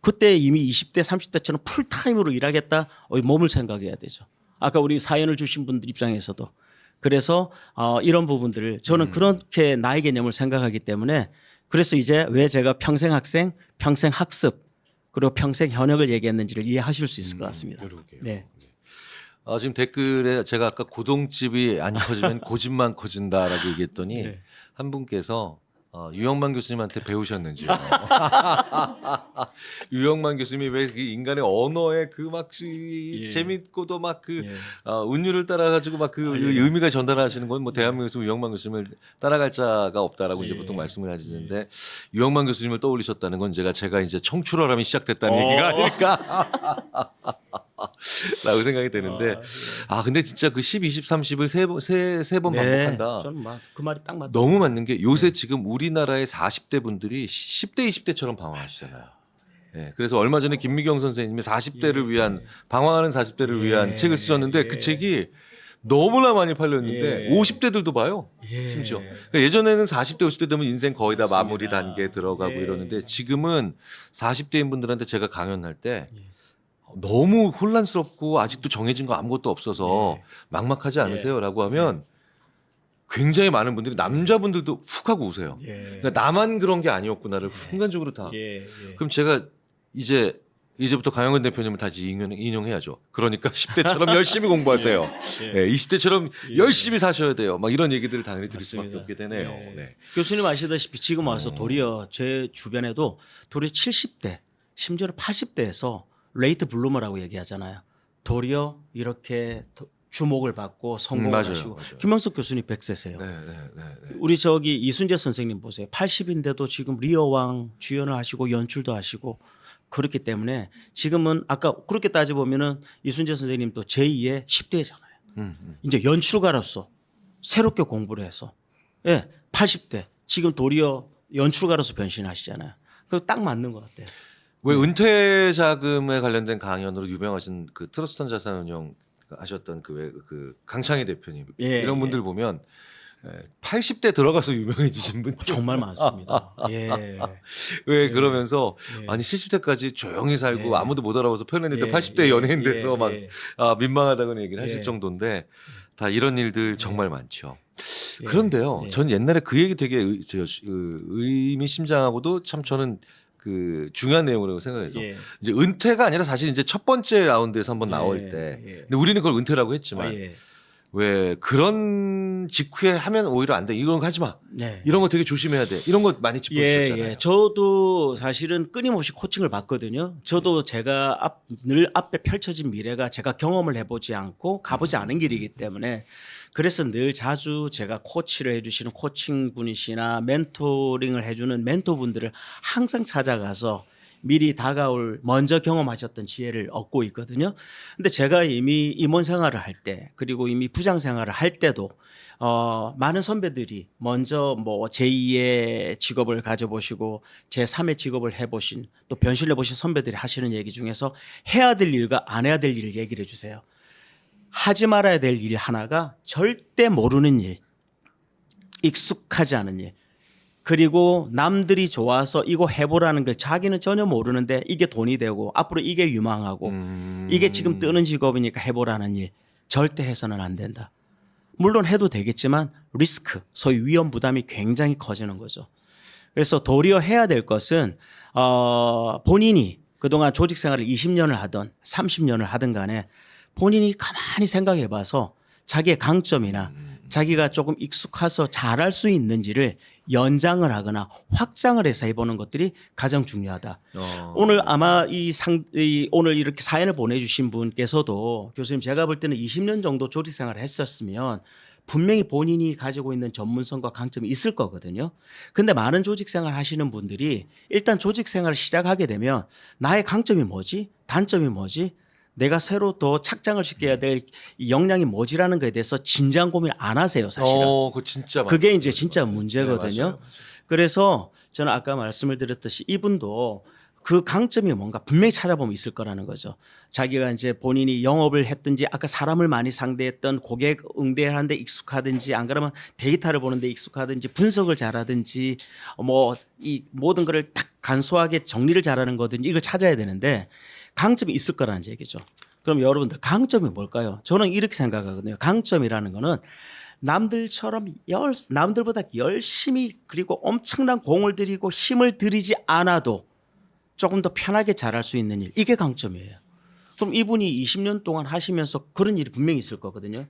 그때 이미 20대, 30대처럼 풀타임으로 일하겠다. 몸을 생각해야 되죠. 아까 우리 사연을 주신 분들 입장에서도. 그래서 이런 부분들을 저는 그렇게 나의 개념을 생각하기 때문에 그래서 이제 왜 제가 평생 학생, 평생 학습 그리고 평생 현역을 얘기했는지를 이해하실 수 있을 것 같습니다. 그러게요. 네. 지금 댓글에 제가 아까 고동집이 안 커지면 고집만 커진다라고 얘기했더니 네. 한 분께서 유영만 교수님한테 배우셨는지요. 유영만 교수님이 왜 그 인간의 언어의 그 막 예. 재밌고도 막 그 예. 운율을 따라가지고 막 그 예. 의미가 전달하시는 건 뭐 대한민국에서 유영만 교수님을 따라갈 자가 없다라고 이제 예. 보통 말씀을 하시는데 유영만 교수님을 떠올리셨다는 건 제가 이제 청출어람이 시작됐다는 얘기가 아닐까. 라고 생각이 되는데 근데 진짜 그 10, 20, 30을 세 번 반복한다. 저는 그 말이 딱 맞다. 너무 맞는 게 요새 지금 우리나라의 40대 분들이 10대, 20대처럼 방황하시잖아요. 예, 그래서 얼마 전에 김미경 선생님이 40대를 위한 방황하는 40대를 위한 책을 쓰셨는데 그 책이 너무나 많이 팔렸는데 50대들도 봐요. 심지어. 그러니까 예전에는 40대, 50대 되면 인생 거의 다 마무리 단계에 들어가고 이러는데 지금은 40대인 분들한테 제가 강연할 때 너무 혼란스럽고 아직도 정해진 거 아무것도 없어서 막막하지 않으세요라고 하면 굉장히 많은 분들이 남자분들도 훅 하고 우세요. 그러니까 나만 그런 게 아니었구나를 순간적으로 다. 그럼 제가 이제부터 강영근 대표님을 다시 인용해야죠. 그러니까 10대처럼 열심히 공부하세요. 20대처럼 열심히 사셔야 돼요. 막 이런 얘기들을 당연히 들을 수밖에 없게 되네요. 네. 교수님 아시다시피 지금 와서 도리어 제 주변에도 도리어 70대 심지어는 80대에서 레이트 블루머라고 얘기하잖아요. 도리어 이렇게 주목을 받고 성공을 하시고 김영석 교수님 100세세요. 우리 저기 이순재 선생님 보세요. 80인데도 지금 리어왕 주연을 하시고 연출도 하시고 그렇기 때문에 지금은 아까 그렇게 따져보면은 이순재 선생님도 제2의 10대잖아요. 이제 연출가로서 새롭게 공부를 해서 80대 지금 도리어 연출가로서 변신하시잖아요. 그거 딱 맞는 것 같아요. 왜 은퇴 자금에 관련된 강연으로 유명하신 그 트러스트 자산운용 하셨던 그 강창희 대표님 이런 분들 보면 80대 들어가서 유명해지신 분 정말 많습니다. 왜 그러면서 아니 70대까지 조용히 살고 아무도 못 알아봐서 편했는데 80대 연예인 돼서 막 민망하다고 얘기를 하실 정도인데 다 이런 일들 정말 많죠. 그런데요, 전 옛날에 그 얘기 되게 의미심장하고도 참 저는 그 중요한 내용이라고 생각해서 이제 은퇴가 아니라 사실 이제 첫 번째 라운드에서 한번 나올 때 근데 우리는 그걸 은퇴라고 했지만 왜 그런 직후에 하면 오히려 안 돼. 이런 거 하지 마. 이런 거 되게 조심해야 돼. 이런 거 많이 짚어주셨잖아요. 저도 사실은 끊임없이 코칭을 받거든요. 저도 제가 늘 앞에 펼쳐진 미래가 제가 경험을 해보지 않고 가보지 않은 길이기 때문에 그래서 늘 자주 제가 코치를 해주시는 코칭 분이시나 멘토링을 해주는 멘토분들을 항상 찾아가서 미리 다가올 먼저 경험하셨던 지혜를 얻고 있거든요. 근데 제가 이미 임원 생활을 할 때 그리고 이미 부장 생활을 할 때도 많은 선배들이 먼저 뭐 제2의 직업을 가져보시고 제3의 직업을 해보신 또 변신해보신 선배들이 하시는 얘기 중에서 해야 될 일과 안 해야 될 일을 얘기를 해주세요. 하지 말아야 될 일 하나가 절대 모르는 일, 익숙하지 않은 일, 그리고 남들이 좋아서 이거 해보라는 걸 자기는 전혀 모르는데 이게 돈이 되고 앞으로 이게 유망하고 이게 지금 뜨는 직업이니까 해보라는 일 절대 해서는 안 된다. 물론 해도 되겠지만 리스크, 소위 위험 부담이 굉장히 커지는 거죠. 그래서 도리어 해야 될 것은 본인이 그동안 조직 생활을 20년을 하든 30년을 하든 간에 본인이 가만히 생각해 봐서 자기의 강점이나 자기가 조금 익숙해서 잘할 수 있는지를 연장을 하거나 확장을 해서 해보는 것들이 가장 중요하다. 오늘 아마 오늘 이렇게 사연을 보내주신 분께서도 교수님 제가 볼 때는 20년 정도 조직 생활을 했었으면 분명히 본인이 가지고 있는 전문성과 강점이 있을 거거든요. 근데 많은 조직 생활 하시는 분들이 일단 조직 생활을 시작하게 되면 나의 강점이 뭐지? 단점이 뭐지? 내가 새로 더 착장을 시켜야 될 역량이 뭐지라는 거에 대해서 진지한 고민 안 하세요, 사실은. 그거 진짜 그게 이제 진짜 문제거든요. 네, 맞아요. 그래서 저는 아까 말씀을 드렸듯이 이분도 그 강점이 뭔가 분명히 찾아보면 있을 거라는 거죠. 자기가 이제 본인이 영업을 했든지 아까 사람을 많이 상대했던 고객 응대하는데 익숙하든지 안 그러면 데이터를 보는데 익숙하든지 분석을 잘하든지 뭐 이 모든 거를 딱 간소하게 정리를 잘하는 거든지 이걸 찾아야 되는데 강점이 있을 거라는 얘기죠. 그럼 여러분들 강점이 뭘까요? 저는 이렇게 생각하거든요. 강점이라는 거는 남들처럼 남들보다 열심히 그리고 엄청난 공을 들이고 힘을 들이지 않아도 조금 더 편하게 잘할 수 있는 일. 이게 강점이에요. 그럼 이분이 20년 동안 하시면서 그런 일이 분명히 있을 거거든요.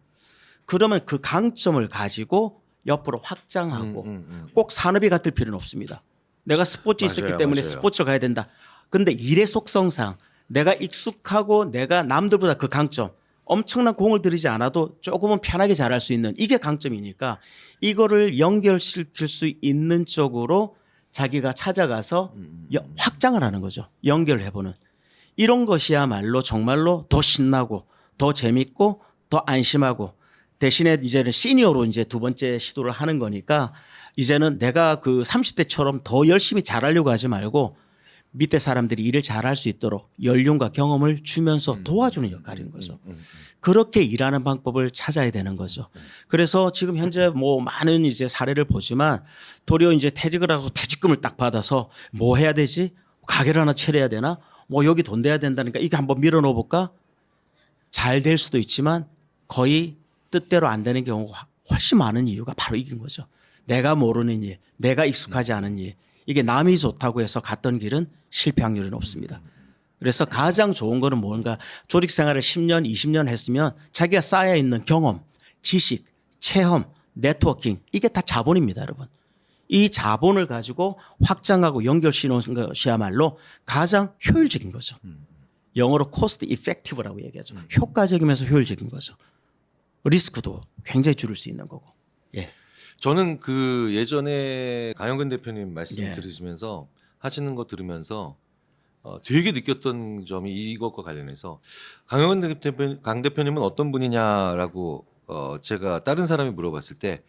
그러면 그 강점을 가지고 옆으로 확장하고 꼭 산업이 같을 필요는 없습니다. 내가 스포츠 있었기 맞아요, 때문에 맞아요. 스포츠로 가야 된다. 근데 일의 속성상 내가 익숙하고 내가 남들보다 그 강점 엄청난 공을 들이지 않아도 조금은 편하게 잘할 수 있는 이게 강점이니까 이거를 연결시킬 수 있는 쪽으로 자기가 찾아가서 확장을 하는 거죠. 연결을 해보는. 이런 것이야말로 정말로 더 신나고 더 재밌고 더 안심하고 대신에 이제는 시니어로 이제 두 번째 시도를 하는 거니까 이제는 내가 그 30대처럼 더 열심히 잘하려고 하지 말고 밑에 사람들이 일을 잘할 수 있도록 연륜과 경험을 주면서 도와주는 역할인 거죠. 그렇게 일하는 방법을 찾아야 되는 거죠. 그래서 지금 현재 뭐 많은 이제 사례를 보지만 도리어 이제 퇴직을 하고 퇴직금을 딱 받아서 뭐 해야 되지? 가게를 하나 차려야 되나? 뭐 여기 돈 내야 된다니까 이거 한번 밀어넣어 볼까? 잘 될 수도 있지만 거의 뜻대로 안 되는 경우가 훨씬 많은 이유가 바로 이긴 거죠. 내가 모르는 일, 내가 익숙하지 않은 일. 이게 남이 좋다고 해서 갔던 길은 실패 확률이 높습니다. 그래서 가장 좋은 거는 뭔가 조직 생활을 10년, 20년 했으면 자기가 쌓여 있는 경험, 지식, 체험, 네트워킹 이게 다 자본입니다, 여러분. 이 자본을 가지고 확장하고 연결시키는 것이야말로 가장 효율적인 거죠. 영어로 cost effective라고 얘기하죠. 효과적이면서 효율적인 거죠. 리스크도 굉장히 줄일 수 있는 거고. 예. 저는 그 예전에 강영근 대표님 말씀 예. 들으시면서 하시는 거 들으면서 되게 느꼈던 점이 이것과 관련해서 강 대표님은 어떤 분이냐라고 제가 다른 사람이 물어봤을 때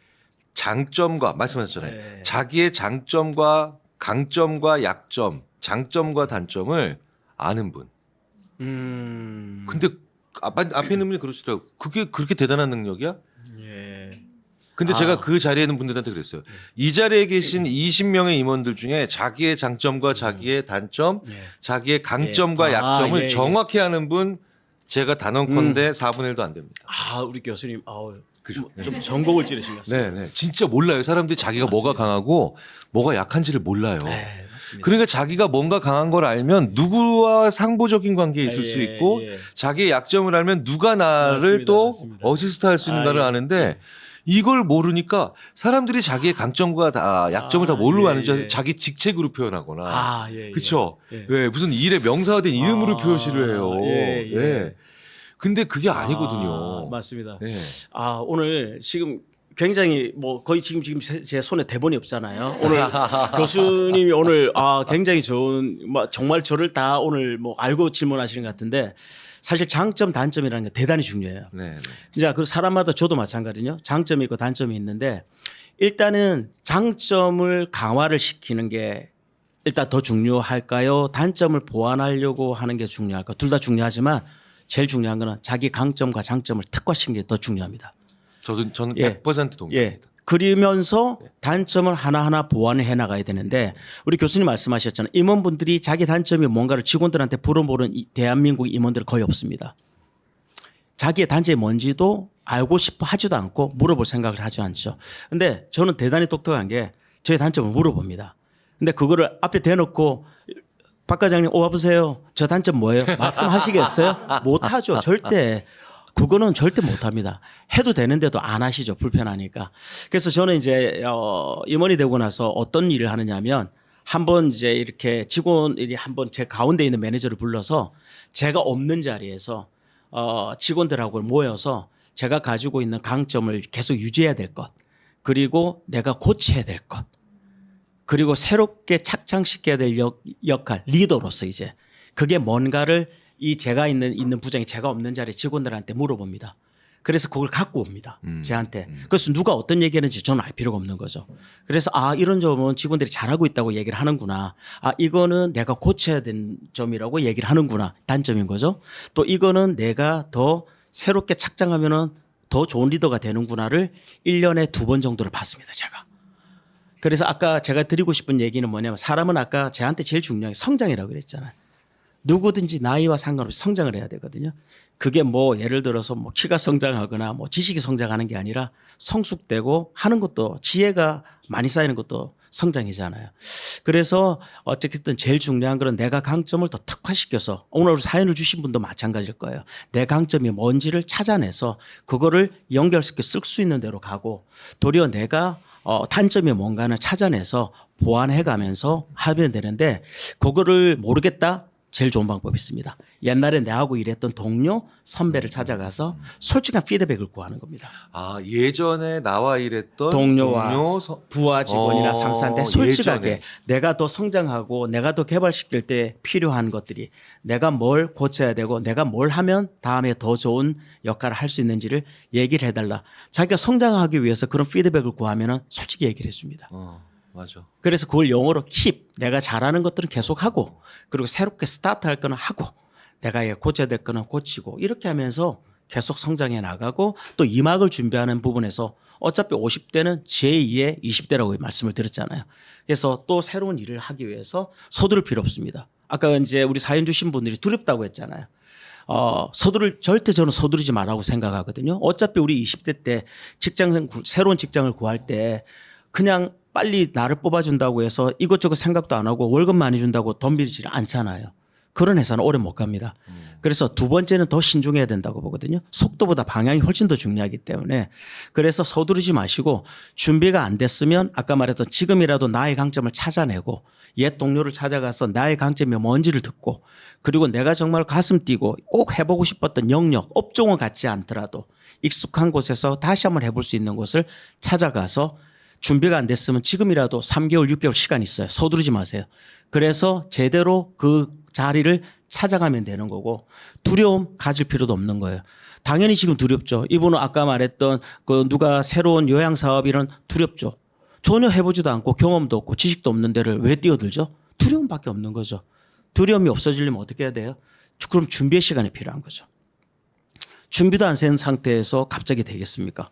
장점과 말씀하셨잖아요. 네. 자기의 장점과 강점과 약점, 장점과 단점을 아는 분. 근데 앞에 있는 분이 그러시더라고요. 그게 그렇게 대단한 능력이야? 예. 근데 제가 그 자리에 있는 분들한테 그랬어요. 이 자리에 계신 20명의 임원들 중에 자기의 장점과 자기의 단점, 예. 자기의 강점과 예. 약점을 예, 예. 정확히 아는 분 제가 단언컨대 4분의 1도 안 됩니다. 아, 우리 교수님, 그죠? 좀 전곡을 찌르신 것 같습니다. 네, 네. 진짜 몰라요. 사람들이 자기가 뭐가 강하고 뭐가 약한지를 몰라요. 네, 맞습니다. 그러니까 자기가 뭔가 강한 걸 알면 누구와 상보적인 관계에 있을 수 예, 있고 예. 자기의 약점을 알면 누가 나를 맞습니다, 또 맞습니다. 어시스트 할 수 있는가를 예. 아는데 이걸 모르니까 사람들이 자기의 강점과 다 약점을 다 뭘로 예, 아는지 예. 자기 직책으로 표현하거나 예. 그렇죠. 예. 예, 무슨 일의 명사화된 이름으로 표시를 해요. 예. 근데 그게 아니거든요. 맞습니다. 예. 오늘 지금 굉장히 뭐 거의 지금 제 손에 대본이 없잖아요. 오늘 교수님이 오늘 굉장히 좋은 뭐 정말 저를 다 오늘 뭐 알고 질문하시는 것 같은데 사실 장점 단점이라는 게 대단히 중요해요. 네. 자, 그 사람마다 저도 마찬가지요. 장점이 있고 단점이 있는데 일단은 장점을 강화를 시키는 게 일단 더 중요할까요? 단점을 보완하려고 하는 게 중요할까? 둘 다 중요하지만 제일 중요한 거는 자기 강점과 장점을 특화시키는 게 더 중요합니다. 저는 예. 100% 동의합니다. 예. 그러면서 단점을 하나하나 보완을 해 나가야 되는데 우리 교수님 말씀하셨잖아요. 임원분들이 자기 단점이 뭔가를 직원들한테 물어보는 대한민국 임원들은 거의 없습니다. 자기의 단점이 뭔지도 알고 싶어 하지도 않고 물어볼 생각을 하지 않죠. 근데 저는 대단히 똑똑한 게 저의 단점을 물어봅니다. 근데 그거를 앞에 대놓고 박 과장님 와보세요. 저 단점 뭐예요? 말씀하시겠어요? 못하죠. 절대. 그거는 절대 못합니다. 해도 되는데도 안 하시죠. 불편하니까. 그래서 저는 이제 임원이 되고 나서 어떤 일을 하느냐면 한번 이제 이렇게 직원들이 한번 제 가운데 있는 매니저를 불러서 제가 없는 자리에서 직원들하고 모여서 제가 가지고 있는 강점을 계속 유지해야 될 것, 그리고 내가 고쳐야 될 것, 그리고 새롭게 착장시켜야 될 역할, 리더로서 이제 그게 뭔가를 이 제가 있는 부장이 제가 없는 자리에 직원들한테 물어봅니다. 그래서 그걸 갖고 옵니다. 저한테. 그래서 누가 어떤 얘기하는지 저는 알 필요가 없는 거죠. 그래서 이런 점은 직원들이 잘하고 있다고 얘기를 하는구나. 이거는 내가 고쳐야 되는 점이라고 얘기를 하는구나. 단점인 거죠. 또 이거는 내가 더 새롭게 착장하면은 더 좋은 리더가 되는구나를 1년에 2번 정도를 봤습니다. 제가. 그래서 아까 제가 드리고 싶은 얘기는 뭐냐면 사람은 아까 저한테 제일 중요한 게 성장이라고 그랬잖아요. 누구든지 나이와 상관없이 성장을 해야 되거든요. 그게 뭐 예를 들어서 뭐 키가 성장하거나 뭐 지식이 성장하는 게 아니라 성숙되고 하는 것도 지혜가 많이 쌓이는 것도 성장이잖아요. 그래서 어쨌든 제일 중요한 건 내가 강점을 더 특화시켜서 오늘 사연을 주신 분도 마찬가지일 거예요. 내 강점이 뭔지를 찾아내서 그거를 연결시켜 쓸 수 있는 대로 가고 도리어 내가 단점이 뭔가는 찾아내서 보완해 가면서 하면 되는데 그거를 모르겠다? 제일 좋은 방법이 있습니다. 옛날에 내하고 일했던 동료, 선배를 찾아가서 솔직한 피드백을 구하는 겁니다. 예전에 나와 일했던 동료와 부하 직원이나 상사한테 솔직하게 예전에. 내가 더 성장하고 내가 더 개발시킬 때 필요한 것들이 내가 뭘 고쳐야 되고 내가 뭘 하면 다음에 더 좋은 역할을 할 수 있는지를 얘기를 해달라. 자기가 성장하기 위해서 그런 피드백을 구하면 솔직히 얘기를 해줍니다. 맞아. 그래서 그걸 영어로 keep, 내가 잘하는 것들은 계속하고 그리고 새롭게 스타트할 거는 하고 내가 고쳐야 될 거는 고치고 이렇게 하면서 계속 성장해 나가고 또 이막을 준비하는 부분에서 어차피 50대는 제2의 20대라고 말씀을 드렸잖아요. 그래서 또 새로운 일을 하기 위해서 서두를 필요 없습니다. 아까 이제 우리 사연 주신 분들이 두렵다고 했잖아요. 절대 저는 서두르지 말라고 생각하거든요. 어차피 우리 20대 때 새로운 직장을 구할 때 그냥 빨리 나를 뽑아준다고 해서 이것저것 생각도 안 하고 월급 많이 준다고 덤비지 않잖아요. 그런 회사는 오래 못 갑니다. 그래서 두 번째는 더 신중해야 된다고 보거든요. 속도보다 방향이 훨씬 더 중요하기 때문에 그래서 서두르지 마시고 준비가 안 됐으면 아까 말했던 지금이라도 나의 강점을 찾아내고 옛 동료를 찾아가서 나의 강점이 뭔지를 듣고 그리고 내가 정말 가슴 뛰고 꼭 해보고 싶었던 영역, 업종은 같지 않더라도 익숙한 곳에서 다시 한번 해볼 수 있는 곳을 찾아가서 준비가 안 됐으면 지금이라도 3개월, 6개월 시간 있어요. 서두르지 마세요. 그래서 제대로 그 자리를 찾아가면 되는 거고 두려움 가질 필요도 없는 거예요. 당연히 지금 두렵죠. 이분은 아까 말했던 그 누가 새로운 요양 사업 이런 두렵죠. 전혀 해보지도 않고 경험도 없고 지식도 없는 데를 왜 뛰어들죠? 두려움밖에 없는 거죠. 두려움이 없어지려면 어떻게 해야 돼요? 그럼 준비의 시간이 필요한 거죠. 준비도 안 된 상태에서 갑자기 되겠습니까?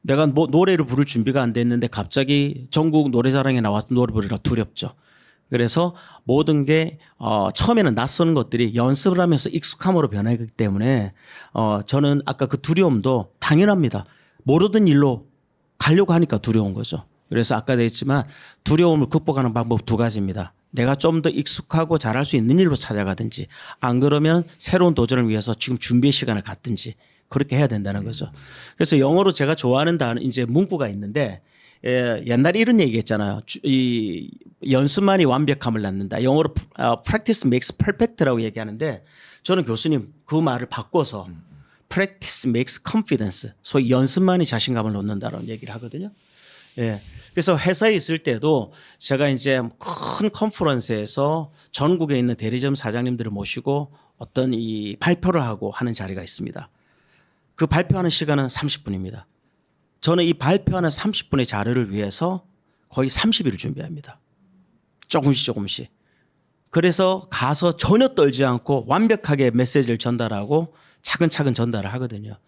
내가 뭐 노래를 부를 준비가 안 됐는데 갑자기 전국 노래자랑에 나와서 노래 부르기가 두렵죠. 그래서 모든 게 처음에는 낯선 것들이 연습을 하면서 익숙함으로 변하기 때문에 저는 아까 그 두려움도 당연합니다. 모르던 일로 가려고 하니까 두려운 거죠. 그래서 아까도 했지만 두려움을 극복하는 방법 2가지입니다. 내가 좀 더 익숙하고 잘할 수 있는 일로 찾아가든지 안 그러면 새로운 도전을 위해서 지금 준비의 시간을 갖든지 그렇게 해야 된다는 거죠. 그래서 영어로 제가 좋아하는 단어 이제 문구가 있는데 옛날에 이런 얘기 했잖아요. 이 연습만이 완벽함을 낳는다. 영어로 practice makes perfect라고 얘기하는데 저는 교수님 그 말을 바꿔서 practice makes confidence. 소위 연습만이 자신감을 놓는다라는 얘기를 하거든요. 예. 그래서 회사에 있을 때도 제가 이제 큰 컨퍼런스에서 전국에 있는 대리점 사장님들을 모시고 어떤 이 발표를 하고 하는 자리가 있습니다. 그 발표하는 시간은 30분입니다. 저는 이 발표하는 30분의 자료를 위해서 거의 30일을 준비합니다. 조금씩. 그래서 가서 전혀 떨지 않고 완벽하게 메시지를 전달하고 차근차근 전달을 하거든요.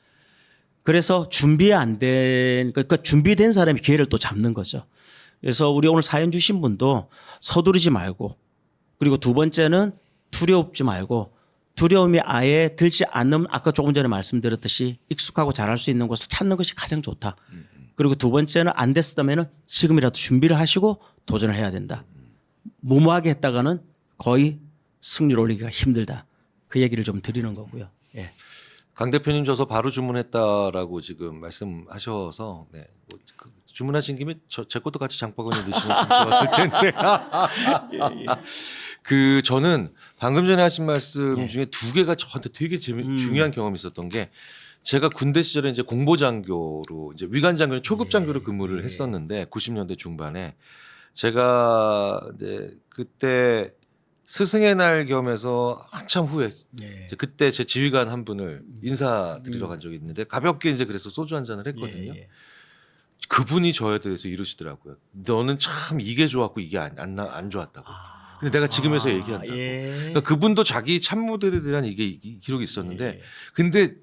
그래서 그러니까 준비된 사람이 기회를 또 잡는 거죠. 그래서 우리 오늘 사연 주신 분도 서두르지 말고, 그리고 두 번째는 두려움지 말고, 두려움이 아예 들지 않는, 아까 조금 전에 말씀드렸듯이 익숙하고 잘할 수 있는 곳을 찾는 것이 가장 좋다. 그리고 두 번째는 안 됐다면 지금이라도 준비를 하시고 도전을 해야 된다. 무모하게 했다가는 거의 승리를 올리기가 힘들다. 그 얘기를 좀 드리는 거고요. 예. 강 대표님 줘서 바로 주문했다라고 지금 말씀하셔서 네. 뭐 주문하신 김에 제 것도 같이 장바구니에 넣으시면 좀 좋았을 텐데. 그 저는 방금 전에 하신 말씀 중에 두 개가 저한테 되게 중요한 경험이 있었던 게, 제가 군대 시절에 이제 공보장교로 이제 위관장교는 초급장교로 근무를 했었는데 90년대 중반에 제가 이제 그때 스승의 날 겸해서 한참 후에 이제 그때 제 지휘관 한 분을 인사드리러 간 적이 있는데 가볍게 이제 그래서 소주 한 잔을 했거든요. 그분이 저에 대해서 이러시더라고요. 너는 참 이게 좋았고 이게 안 좋았다고. 근데 내가 지금에서 얘기한다고. 그러니까 그분도 자기 참모들에 대한 이게 기록이 있었는데 근데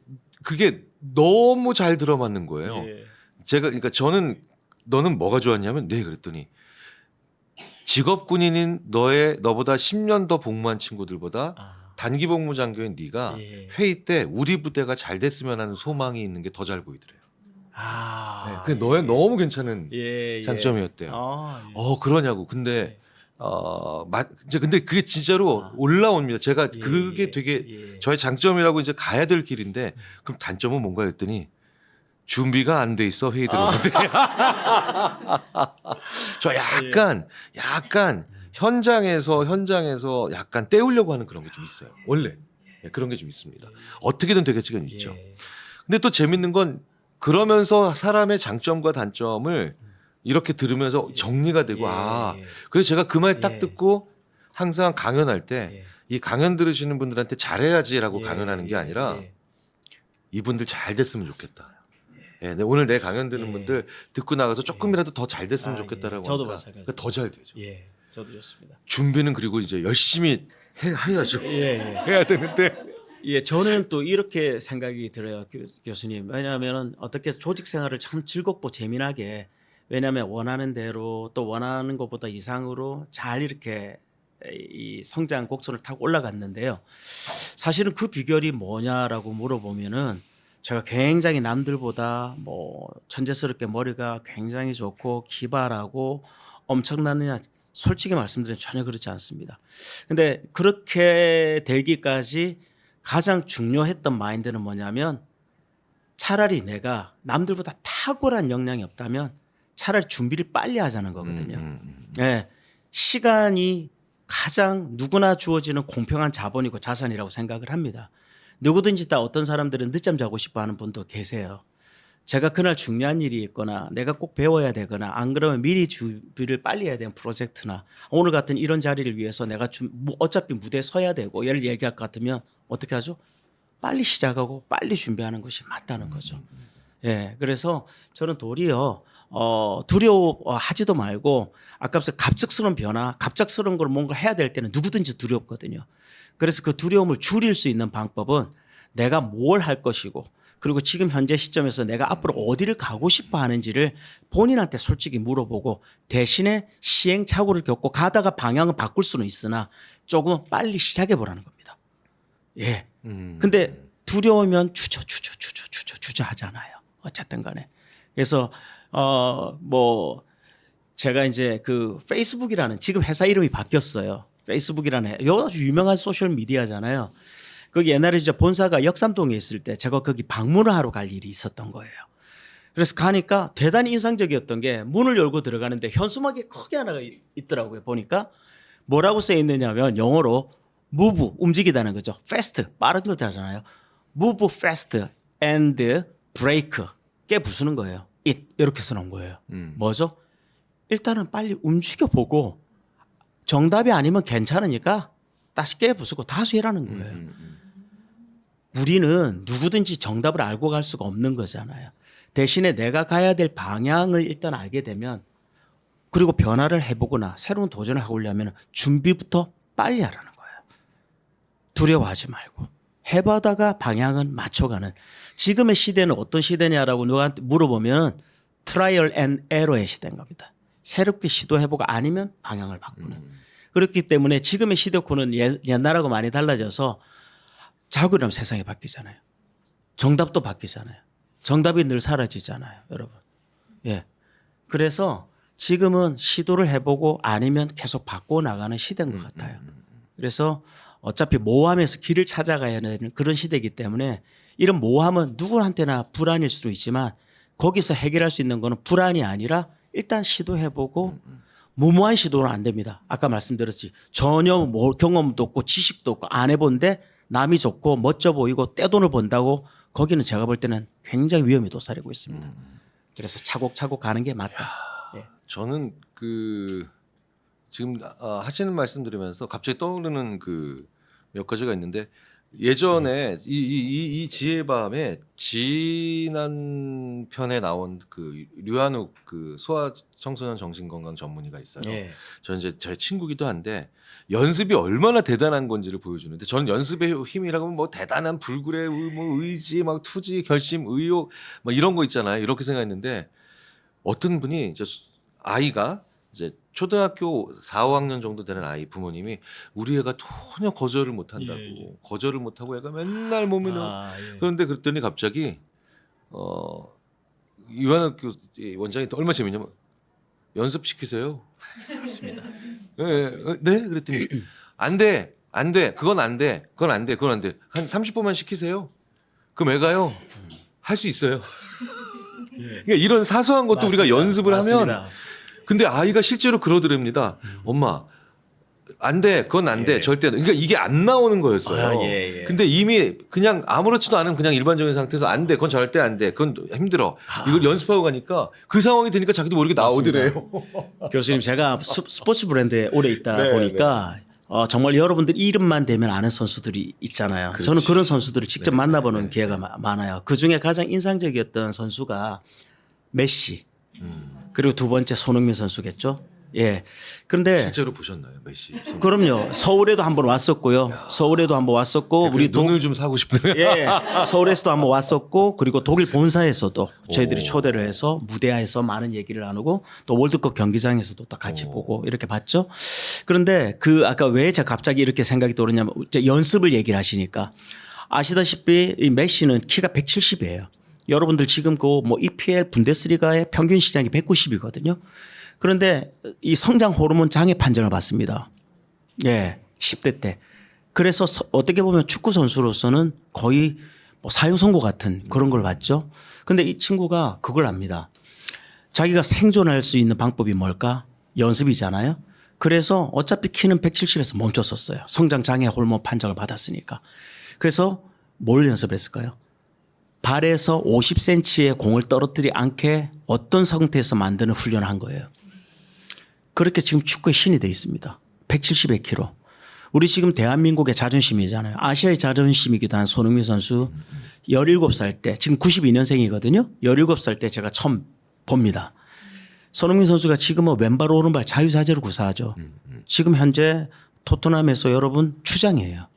그게 너무 잘 들어맞는 거예요. 제가 그러니까 저는 너는 뭐가 좋았냐면 네 그랬더니 직업 군인인 너보다 10년 더 복무한 친구들보다 단기 복무 장교인 네가 회의 때 우리 부대가 잘 됐으면 하는 소망이 있는 게 더 잘 보이더래요. 네, 그게 너무 괜찮은 장점이었대요. 그러냐고. 근데 이제 근데 그게 진짜로 올라옵니다. 제가 그게 되게 저의 장점이라고 이제 가야 될 길인데 그럼 단점은 뭔가 했더니 준비가 안 돼 있어 회의 들어오는데. 저 약간 현장에서 약간 때우려고 하는 그런 게 좀 있어요. 원래 그런 게 좀 있습니다. 어떻게든 되겠지가 있죠. 근데 또 재밌는 건 그러면서 사람의 장점과 단점을 이렇게 들으면서 정리가 되고 그래서 제가 그 말 딱 듣고 항상 강연할 때 이 강연 들으시는 분들한테 잘해야지라고 강연하는 게 아니라 이분들 잘 됐으면 좋겠다. 오늘 내 강연 듣는 분들 듣고 나가서 조금이라도 더 잘 됐으면 좋겠다라고 저도 하니까 그러니까 더 잘 되죠. 저도 좋습니다. 준비는 그리고 이제 열심히 해야죠. 해야 되는데. 저는 또 이렇게 생각이 들어요, 교수님. 왜냐하면 어떻게 조직 생활을 참 즐겁고 재미나게, 왜냐하면 원하는 대로 또 원하는 것보다 이상으로 잘 이렇게 이 성장 곡선을 타고 올라갔는데요. 사실은 그 비결이 뭐냐라고 물어보면은 제가 굉장히 남들보다 뭐 천재스럽게 머리가 굉장히 좋고 기발하고 엄청나느냐, 솔직히 말씀드리면 전혀 그렇지 않습니다. 근데 그렇게 되기까지 가장 중요했던 마인드는 뭐냐면, 차라리 내가 남들보다 탁월한 역량이 없다면 차라리 준비를 빨리 하자는 거거든요. 시간이 가장 누구나 주어지는 공평한 자본이고 자산이라고 생각을 합니다. 누구든지 다 어떤 사람들은 늦잠 자고 싶어 하는 분도 계세요. 제가 그날 중요한 일이 있거나 내가 꼭 배워야 되거나 안 그러면 미리 준비를 빨리 해야 되는 프로젝트나 오늘 같은 이런 자리를 위해서 내가 어차피 무대에 서야 되고 예를 얘기할 것 같으면 어떻게 하죠? 빨리 시작하고 빨리 준비하는 것이 맞다는 거죠. 그래서 저는 도리어 두려워하지도 말고, 아까서 갑작스러운 변화, 갑작스러운 걸 뭔가 해야 될 때는 누구든지 두렵거든요. 그래서 그 두려움을 줄일 수 있는 방법은 내가 뭘 할 것이고, 그리고 지금 현재 시점에서 내가 앞으로 어디를 가고 싶어 하는지를 본인한테 솔직히 물어보고, 대신에 시행착오를 겪고 가다가 방향을 바꿀 수는 있으나 조금은 빨리 시작해 보라는 겁니다. 근데 두려우면 주저 하잖아요. 어쨌든 간에. 그래서 뭐 제가 이제 그 페이스북이라는, 지금 회사 이름이 바뀌었어요. 페이스북이라는 아주 유명한 소셜 미디어잖아요. 거기 옛날에 이제 본사가 역삼동에 있을 때 제가 거기 방문을 하러 갈 일이 있었던 거예요. 그래서 가니까 대단히 인상적이었던 게, 문을 열고 들어가는데 현수막이 크게 하나가 있더라고요. 보니까 뭐라고 써 있느냐면 영어로 move, 움직이다는 거죠. fast, 빠른 거잖아요. move fast and break 깨 부수는 거예요. it 이렇게 써놓은 거예요. 뭐죠? 일단은 빨리 움직여 보고 정답이 아니면 괜찮으니까 다시 깨 부수고 다수해라는 거예요. 우리는 누구든지 정답을 알고 갈 수가 없는 거잖아요. 대신에 내가 가야 될 방향을 일단 알게 되면 그리고 변화를 해보거나 새로운 도전을 하려면 준비부터 빨리 하라는 거예요. 두려워하지 말고 해보다가 방향은 맞춰가는 지금의 시대는 어떤 시대냐라고 누구한테 물어보면 트라이얼 앤 에러의 시대인 겁니다. 새롭게 시도해보고 아니면 방향을 바꾸는. 그렇기 때문에 지금의 시대코는 옛날하고 많이 달라져서 자고 일어나면 세상이 바뀌잖아요. 정답도 바뀌잖아요. 정답이 늘 사라지잖아요, 여러분. 예. 그래서 지금은 시도를 해보고 아니면 계속 바꿔 나가는 시대인 것 같아요. 그래서 어차피 모함에서 길을 찾아가야 하는 그런 시대이기 때문에 이런 모함은 누구한테나 불안일 수도 있지만 거기서 해결할 수 있는 거는 불안이 아니라 일단 시도해보고 무모한 시도는 안 됩니다. 아까 말씀드렸지. 전혀 뭐 경험도 없고 지식도 없고 안 해본데 남이 좋고 멋져 보이고 떼돈을 번다고 거기는 제가 볼 때는 굉장히 위험이 도사리고 있습니다. 그래서 차곡차곡 가는 게 맞다. 네. 저는 그 지금 하시는 말씀 들으면서 갑자기 떠오르는 그 몇 가지가 있는데 예전에 이 지혜의 밤에 지난 편에 나온 그 류한욱 그 소아 청소년 정신건강 전문의가 있어요. 네. 저는 이제 제 친구기도 한데 연습이 얼마나 대단한 건지를 보여주는데 저는 연습의 힘이라고 하면 뭐 대단한 불굴의 뭐 의지, 막 투지, 결심, 의욕 막 이런 거 있잖아요. 이렇게 생각했는데 어떤 분이 이제 아이가 이제 초등학교 4, 5학년 정도 되는 아이 부모님이 우리 애가 전혀 거절을 못 한다고 거절을 못 하고 애가 맨날 몸이 그런데 그랬더니 갑자기 유한학교 원장이 얼마 재밌냐면 연습시키세요. 맞습니다. 네? 그랬더니 안 돼. 그건 안 돼. 그건 안 돼. 한 30분만 시키세요. 그럼 애가요. 할 수 있어요. 그러니까 이런 사소한 것도 맞습니다. 우리가 연습을 맞습니다. 하면 근데 아이가 실제로 그러더랍니다. 엄마 안 돼. 그건 안 돼. 절대. 그러니까 이게 안 나오는 거였어요. 근데 이미 그냥 아무렇지도 않은 그냥 일반적인 상태에서 안 돼. 그건 절대 안 돼. 그건 힘들어. 이걸 연습하고 가니까 그 상황이 되니까 자기도 모르게 나오더래요. 교수님 제가 스포츠 브랜드에 오래 있다 보니까 정말 여러분들 이름만 대면 아는 선수들이 있잖아요. 그렇지. 저는 그런 선수들을 직접 만나보는 기회가 많아요. 그중에 가장 인상적이었던 선수가 메시 그리고 두 번째 손흥민 선수겠죠. 예. 그런데 실제로 보셨나요, 메시? 그럼요. 서울에도 한번 왔었고요. 서울에도 한번 왔었고 우리 눈을 좀 사고 싶네요. 예, 서울에서도 한번 왔었고 그리고 독일 본사에서도 저희들이 초대를 해서 무대에서 많은 얘기를 나누고 또 월드컵 경기장에서도 또 같이 보고 이렇게 봤죠. 그런데 그 아까 왜 제가 갑자기 이렇게 생각이 떠오르냐면 이제 연습을 얘기를 하시니까 아시다시피 이 메시는 키가 170이에요. 여러분들 지금 그 뭐 EPL 분데스리가의 평균 시장이 190이거든요. 그런데 이 성장 호르몬 장애 판정을 받습니다. 예, 10대 때. 그래서 어떻게 보면 축구 선수로서는 거의 뭐 사형 선고 같은 그런 걸 봤죠. 근데 이 친구가 그걸 압니다. 자기가 생존할 수 있는 방법이 뭘까? 연습이잖아요. 그래서 어차피 키는 170에서 멈췄었어요. 성장 장애 호르몬 판정을 받았으니까. 그래서 뭘 연습했을까요? 발에서 50cm의 공을 떨어뜨리지 않게 어떤 상태에서 만드는 훈련을 한 거예요. 그렇게 지금 축구의 신이 돼 있습니다. 170의 키로. 우리 지금 대한민국의 자존심이잖아요. 아시아의 자존심이기도 한 손흥민 선수 17살 때 지금 92년생이거든요. 17살 때 제가 처음 봅니다. 손흥민 선수가 지금은 왼발 오른발 자유자재로 구사하죠. 지금 현재 토트넘에서 여러분 주장이에요.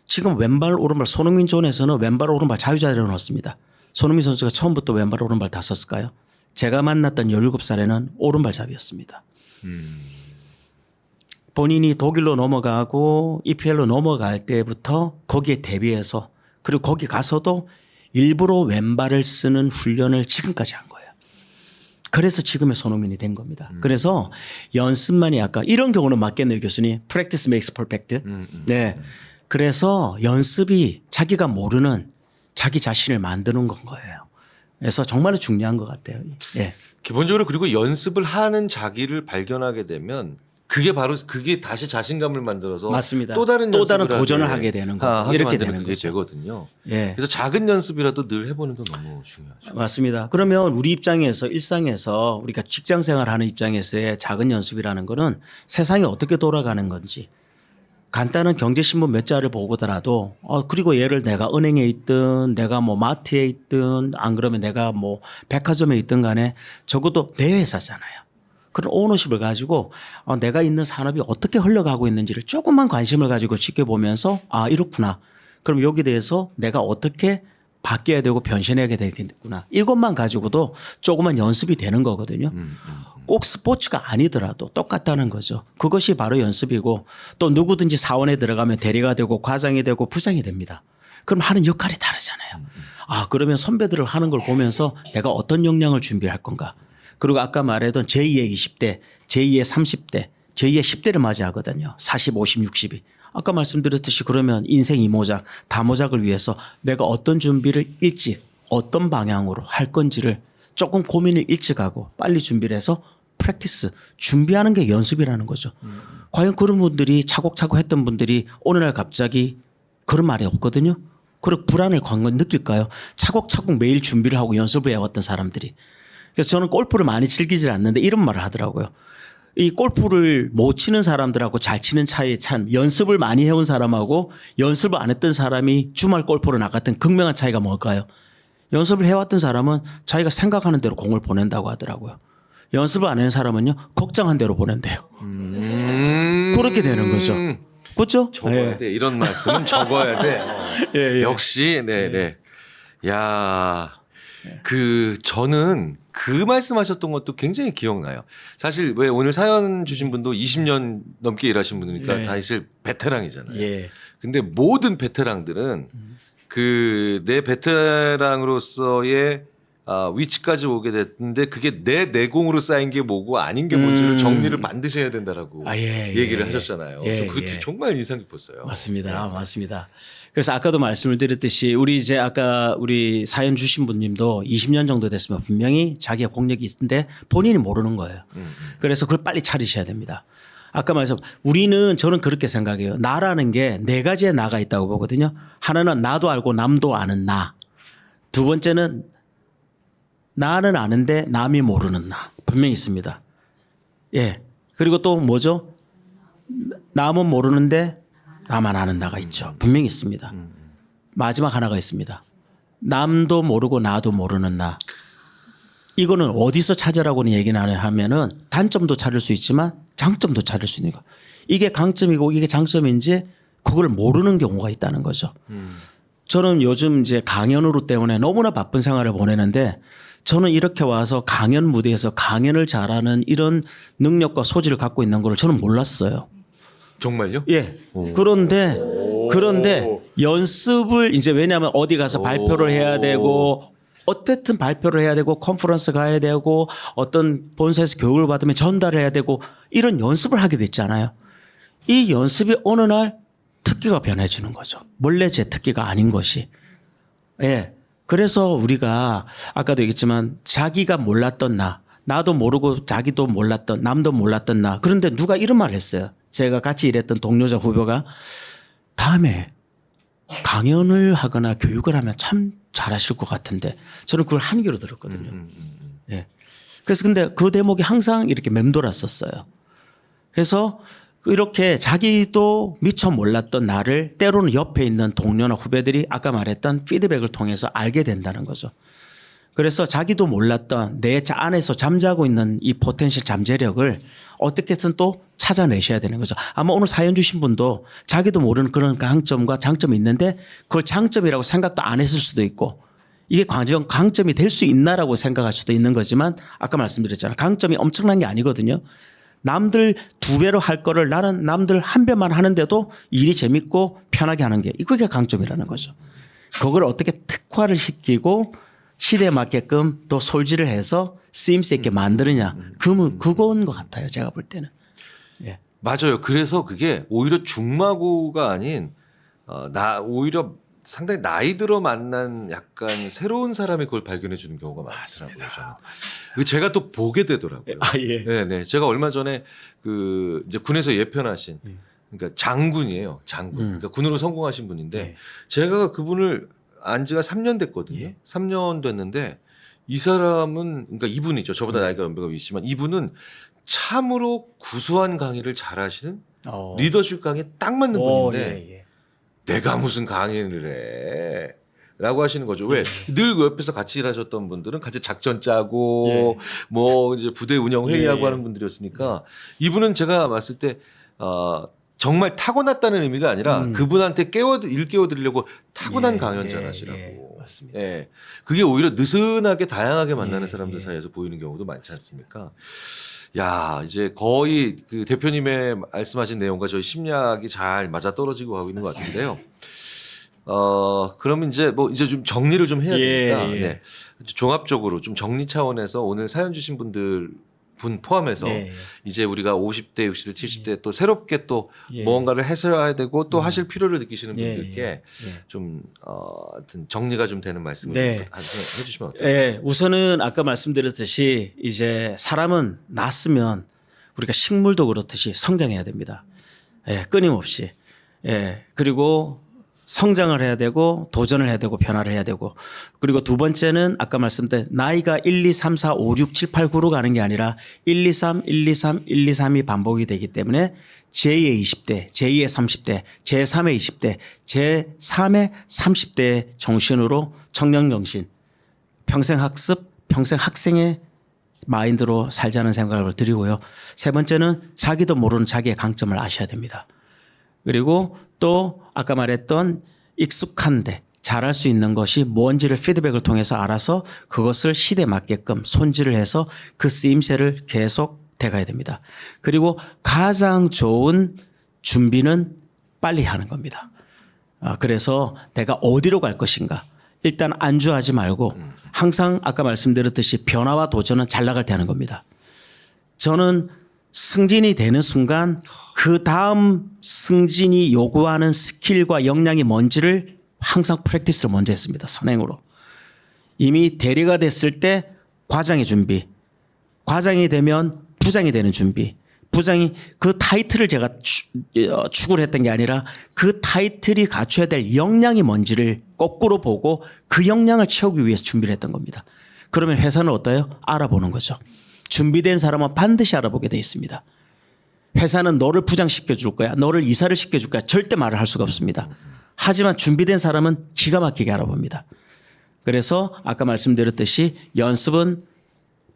지금 왼발 오른발 손흥민 존에서는 왼발 오른발 자유자재로 넣었습니다. 손흥민 선수가 처음부터 왼발 오른발 다 썼을까요? 제가 만났던 17살에는 오른발 잡이었습니다. 본인이 독일로 넘어가고 EPL로 넘어갈 때부터 거기에 대비해서 그리고 거기 가서도 일부러 왼발을 쓰는 훈련을 지금까지 한 거예요. 그래서 지금의 손흥민이 된 겁니다. 그래서 연습만이 아까 이런 경우는 맞겠네요, 교수님. Practice makes perfect. 네. 그래서 연습이 자기가 모르는 자기 자신을 만드는 건 거예요. 그래서 정말 중요한 것 같아요. 예. 기본적으로 그리고 연습을 하는 자기를 발견하게 되면 그게 다시 자신감을 만들어서 맞습니다. 또 다른 도전을 하게 되는 거 이렇게 되는 그게 거죠. 되거든요. 예. 그래서 작은 연습이라도 늘 해보는 건 너무 중요하죠. 맞습니다. 그러면 우리 입장에서 일상에서 우리가 직장 생활하는 입장에서의 작은 연습이라는 거는 세상이 어떻게 돌아가는 건지 간단한 경제신문 몇 자를 보고더라도 그리고 얘를 내가 은행에 있든 내가 뭐 마트에 있든 안 그러면 내가 뭐 백화점에 있든 간에 적어도 내 회사잖아요. 그런 오너십을 가지고 내가 있는 산업이 어떻게 흘러가고 있는지를 조금만 관심을 가지고 지켜보면서 이렇구나. 그럼 여기 대해서 내가 어떻게 바뀌어야 되고 변신해야 되겠구나. 이것만 가지고도 조그만 연습이 되는 거거든요. 꼭 스포츠가 아니더라도 똑같다는 거죠. 그것이 바로 연습이고 또 누구든지 사원에 들어가면 대리가 되고 과장이 되고 부장이 됩니다. 그럼 하는 역할이 다르잖아요. 그러면 선배들을 하는 걸 보면서 내가 어떤 역량을 준비할 건가. 그리고 아까 말했던 제2의 20대, 제2의 30대, 제2의 10대를 맞이하거든요. 40, 50, 60이. 아까 말씀드렸듯이 그러면 인생 이모작, 다모작을 위해서 내가 어떤 준비를 일찍 어떤 방향으로 할 건지를 조금 고민을 일찍 하고 빨리 준비를 해서 프랙티스, 준비하는 게 연습이라는 거죠. 과연 그런 분들이 차곡차곡 했던 분들이 어느 날 갑자기 그런 말이 없거든요. 그리고 불안을 느낄까요? 차곡차곡 매일 준비를 하고 연습을 해왔던 사람들이. 그래서 저는 골프를 많이 즐기질 않는데 이런 말을 하더라고요. 이 골프를 못 치는 사람들하고 잘 치는 차이에 참 연습을 많이 해온 사람하고 연습을 안 했던 사람이 주말 골프로 나갔던 극명한 차이가 뭘까요? 연습을 해왔던 사람은 자기가 생각하는 대로 공을 보낸다고 하더라고요. 연습을 안 한 사람은요 걱정한 대로 보낸대요. 그렇게 되는 거죠. 그렇죠? 적어야 돼. 이런 말씀은 적어야 돼. 예. 역시 네. 야, 저는 그 말씀하셨던 것도 굉장히 기억나요. 사실 왜 오늘 사연 주신 분도 20년 넘게 일하신 분이니까 사실 베테랑이잖아요. 예. 근데 모든 베테랑들은 내 베테랑으로서의 위치까지 오게 됐는데 그게 내 내공으로 쌓인 게 뭐고 아닌 게 뭔지를 정리를 반드시 해야 된다라고 얘기를 하셨잖아요. 그게 정말 인상 깊었어요. 맞습니다. 맞습니다. 그래서 아까도 말씀을 드렸듯이 우리 사연 주신 분님도 20년 정도 됐으면 분명히 자기가 공력이 있는데 본인이 모르는 거예요. 그래서 그걸 빨리 차리셔야 됩니다. 아까 말씀 저는 그렇게 생각해요. 나라는 게 네 가지의 나가 있다고 보거든요. 하나는 나도 알고 남도 아는 나. 두 번째는 나는 아는데 남이 모르는 나. 분명히 있습니다. 예. 그리고 또 뭐죠? 남은 모르는데 나만 아는 나가 있죠. 분명히 있습니다. 마지막 하나가 있습니다. 남도 모르고 나도 모르는 나. 이거는 어디서 찾으라고는 얘기는 하면은 단점도 찾을 수 있지만 장점도 찾을 수 있는 거. 이게 강점이고 이게 장점인지 그걸 모르는 경우가 있다는 거죠. 저는 요즘 이제 강연으로 때문에 너무나 바쁜 생활을 보내는데 저는 이렇게 와서 강연 무대에서 강연을 잘하는 이런 능력과 소질을 갖고 있는 걸 저는 몰랐어요. 정말요? 예. 그런데 연습을 이제 왜냐하면 어디 가서 발표를 해야 되고 어쨌든 발표를 해야 되고 컨퍼런스 가야 되고 어떤 본사에서 교육을 받으면 전달을 해야 되고 이런 연습을 하게 됐잖아요. 이 연습이 어느 날 특기가 변해지는 거죠. 원래 제 특기가 아닌 것이. 예. 그래서 우리가 아까도 얘기했지만 자기가 몰랐던 나도 모르고 자기도 몰랐던 남도 몰랐던 나. 그런데 누가 이런 말을 했어요. 제가 같이 일했던 동료자 후배가 다음에 강연을 하거나 교육을 하면 참 잘하실 것 같은데 저는 그걸 한 귀로 들었거든요. 예. 그래서 근데 그 대목이 항상 이렇게 맴돌았었어요. 그래서 이렇게 자기도 미처 몰랐던 나를 때로는 옆에 있는 동료나 후배들이 아까 말했던 피드백을 통해서 알게 된다는 거죠. 그래서 자기도 몰랐던 내 안에서 잠자고 있는 이 포텐셜 잠재력을 어떻게든 또 찾아내셔야 되는 거죠. 아마 오늘 사연 주신 분도 자기도 모르는 그런 강점과 장점이 있는데 그걸 장점이라고 생각도 안 했을 수도 있고 이게 과연 강점이 될 수 있나라고 생각할 수도 있는 거지만 아까 말씀드렸잖아요. 강점이 엄청난 게 아니거든요. 남들 2배로 할 거를 나는 남들 1배만 하는데도 일이 재밌고 편하게 하는 게 그게 강점이라는 거죠. 그걸 어떻게 특화를 시키고 시대에 맞게끔 또 솔질을 해서 쓰임새 있게 만드느냐. 그건 것 같아요. 제가 볼 때는. 예. 맞아요. 그래서 그게 오히려 중마고가 아닌 오히려 상당히 나이 들어 만난 약간 새로운 사람이 그걸 발견해 주는 경우가 많더라고요. 저는. 그 제가 또 보게 되더라고요. 아, 예. 네. 제가 얼마 전에 그 이제 군에서 예편하신 그러니까 장군이에요. 장군. 그러니까 군으로 성공하신 분인데 네. 제가 그분을 안 지가 3년 됐거든요. 예. 3년 됐는데 이 사람은 그러니까 이분이죠. 저보다 나이가 연배가 있지만 이분은 참으로 구수한 강의를 잘하시는 리더십 강의에 딱 맞는 분인데 예. 내가 무슨 강의를 해. 라고 하시는 거죠. 왜? 늘 그 옆에서 같이 일하셨던 분들은 같이 작전 짜고, 뭐, 이제 부대 운영 회의하고 하는 분들이었으니까, 이분은 제가 봤을 때, 정말 타고났다는 의미가 아니라 그분한테 일깨워드리려고 타고난 강연자라시라고. 맞습니다. 예. 그게 오히려 느슨하게 다양하게 만나는 사람들 사이에서 보이는 경우도 많지 않습니까? 야, 이제 거의 그 대표님의 말씀하신 내용과 저희 심리학이 잘 맞아 떨어지고 가고 있는 것 같은데요. 그러면 이제 이제 좀 정리를 좀 해야 되니까 네. 종합적으로 좀 정리 차원에서 오늘 사연 주신 분분 포함해서 이제 우리가 50대, 60대, 70대 또 새롭게 또 무언가를 해서야 되고 또 하실 필요를 느끼시는 분들께 좀 하여튼 정리가 좀 되는 말씀을 좀 해주시면 어떨까요? 네, 우선은 아까 말씀드렸듯이 이제 사람은 낳았으면 우리가 식물도 그렇듯이 성장해야 됩니다. 끊임없이. 그리고 성장을 해야 되고 도전을 해야 되고 변화를 해야 되고 그리고 두 번째는 아까 말씀드린 나이가 1, 2, 3, 4, 5, 6, 7, 8, 9로 가는 게 아니라 1, 2, 3, 1, 2, 3, 1, 2, 3이 반복이 되기 때문에 제2의 20대, 제2의 30대, 제3의 20대, 제3의 30대 정신으로 청년정신, 평생 학습, 평생 학생의 마인드로 살자는 생각을 드리고요. 세 번째는 자기도 모르는 자기의 강점을 아셔야 됩니다. 그리고 또 아까 말했던 익숙한데 잘할 수 있는 것이 뭔지를 피드백을 통해서 알아서 그것을 시대에 맞게끔 손질을 해서 그 쓰임새를 계속 돼가야 됩니다. 그리고 가장 좋은 준비는 빨리 하는 겁니다. 그래서 내가 어디로 갈 것인가 일단 안주하지 말고 항상 아까 말씀드렸듯이 변화와 도전은 잘 나갈 때 하는 겁니다. 저는 승진이 되는 순간 그 다음 승진이 요구하는 스킬과 역량이 뭔지를 항상 프랙티스를 먼저 했습니다. 선행으로. 이미 대리가 됐을 때 과장의 준비, 과장이 되면 부장이 되는 준비, 부장이 그 타이틀을 제가 추구를 했던 게 아니라 그 타이틀이 갖춰야 될 역량이 뭔지를 거꾸로 보고 그 역량을 채우기 위해서 준비를 했던 겁니다. 그러면 회사는 어때요? 알아보는 거죠. 준비된 사람은 반드시 알아보게 돼 있습니다. 회사는 너를 부장시켜 줄 거야. 너를 이사를 시켜줄 거야. 절대 말을 할 수가 없습니다. 하지만 준비된 사람은 기가 막히게 알아봅니다. 그래서 아까 말씀드렸듯이 연습은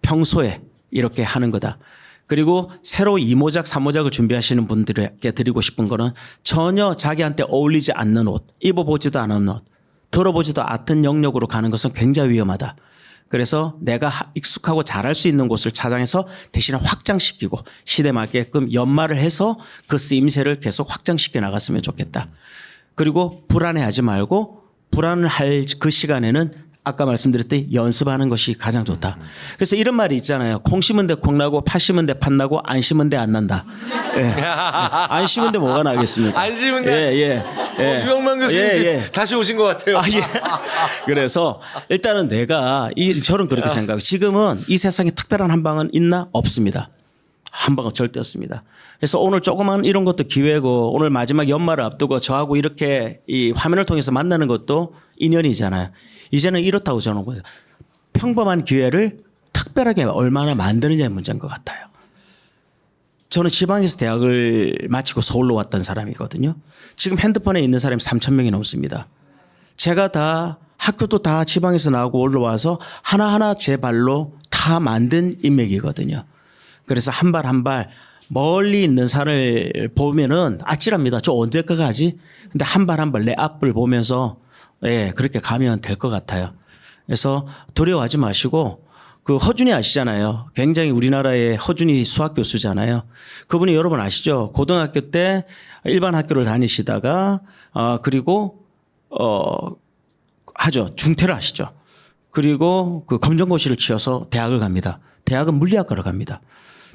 평소에 이렇게 하는 거다. 그리고 새로 2모작, 3모작을 준비하시는 분들에게 드리고 싶은 거는 전혀 자기한테 어울리지 않는 옷, 입어보지도 않은 옷, 들어보지도 않던 영역으로 가는 것은 굉장히 위험하다. 그래서 내가 익숙하고 잘할 수 있는 곳을 찾아내서 대신에 확장시키고 시대에 맞게끔 연말을 해서 그 쓰임새를 계속 확장시켜 나갔으면 좋겠다. 그리고 불안해하지 말고 불안을 할 그 시간에는 아까 말씀드렸듯이 연습하는 것이 가장 좋다. 그래서 이런 말이 있잖아요. 콩 심은 데 콩 나고 팥 심은 데 팥 나고 안 심은 데 안 난다. 안 심은 데 뭐가 나겠습니까? 안 심은 데. 유영만 교수님 다시 오신 것 같아요. 그래서 일단은 내가 저는 그렇게 생각해요. 지금은 이 세상에 특별한 한 방은 있나? 없습니다. 한 방은 절대 없습니다. 그래서 오늘 조그만 이런 것도 기회고 오늘 마지막 연말을 앞두고 저하고 이렇게 이 화면을 통해서 만나는 것도 인연이잖아요. 이제는 이렇다고 저는 보세요. 평범한 기회를 특별하게 얼마나 만드느냐의 문제인 것 같아요. 저는 지방에서 대학을 마치고 서울로 왔던 사람이거든요. 지금 핸드폰에 있는 사람이 3,000명이 넘습니다. 제가 다 학교도 다 지방에서 나오고 올라와서 하나하나 제 발로 다 만든 인맥이거든요. 그래서 한 발 한 발 멀리 있는 산을 보면은 아찔합니다. 저 언제까지 가지? 근데 한 발 한 발 내 앞을 보면서 그렇게 가면 될 것 같아요. 그래서 두려워하지 마시고 그 허준이 아시잖아요. 굉장히 우리나라의 허준이 수학 교수잖아요. 그분이 여러분 아시죠? 고등학교 때 일반 학교를 다니시다가 그리고 중퇴를 하시죠. 그리고 그 검정고시를 치어서 대학을 갑니다. 대학은 물리학과를 갑니다.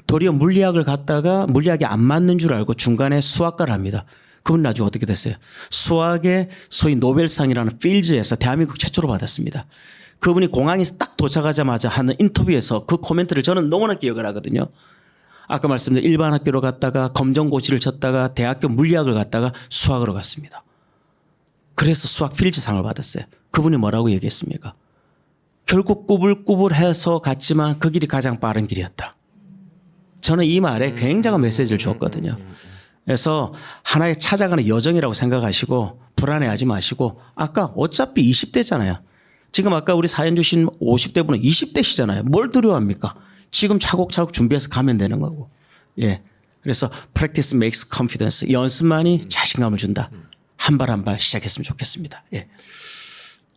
도리어 물리학을 갔다가 물리학이 안 맞는 줄 알고 중간에 수학과를 합니다. 그분 나중에 어떻게 됐어요? 수학의 소위 노벨상이라는 필즈에서 대한민국 최초로 받았습니다. 그분이 공항에 딱 도착하자마자 하는 인터뷰에서 그 코멘트를 저는 너무나 기억을 하거든요. 아까 말씀드린 일반 학교로 갔다가 검정고시를 쳤다가 대학교 물리학을 갔다가 수학으로 갔습니다. 그래서 수학 필즈상을 받았어요. 그분이 뭐라고 얘기했습니까? 결국 꾸불꾸불해서 갔지만 그 길이 가장 빠른 길이었다. 저는 이 말에 굉장한 메시지를 주었거든요. 그래서 하나의 찾아가는 여정이라고 생각하시고 불안해하지 마시고 아까 어차피 20대잖아요. 지금 아까 우리 사연 주신 50대 분은 20대시잖아요. 뭘 두려워합니까? 지금 차곡차곡 준비해서 가면 되는 거고. 예. 그래서 practice makes confidence. 연습만이 자신감을 준다. 한 발 한 발 시작했으면 좋겠습니다. 예.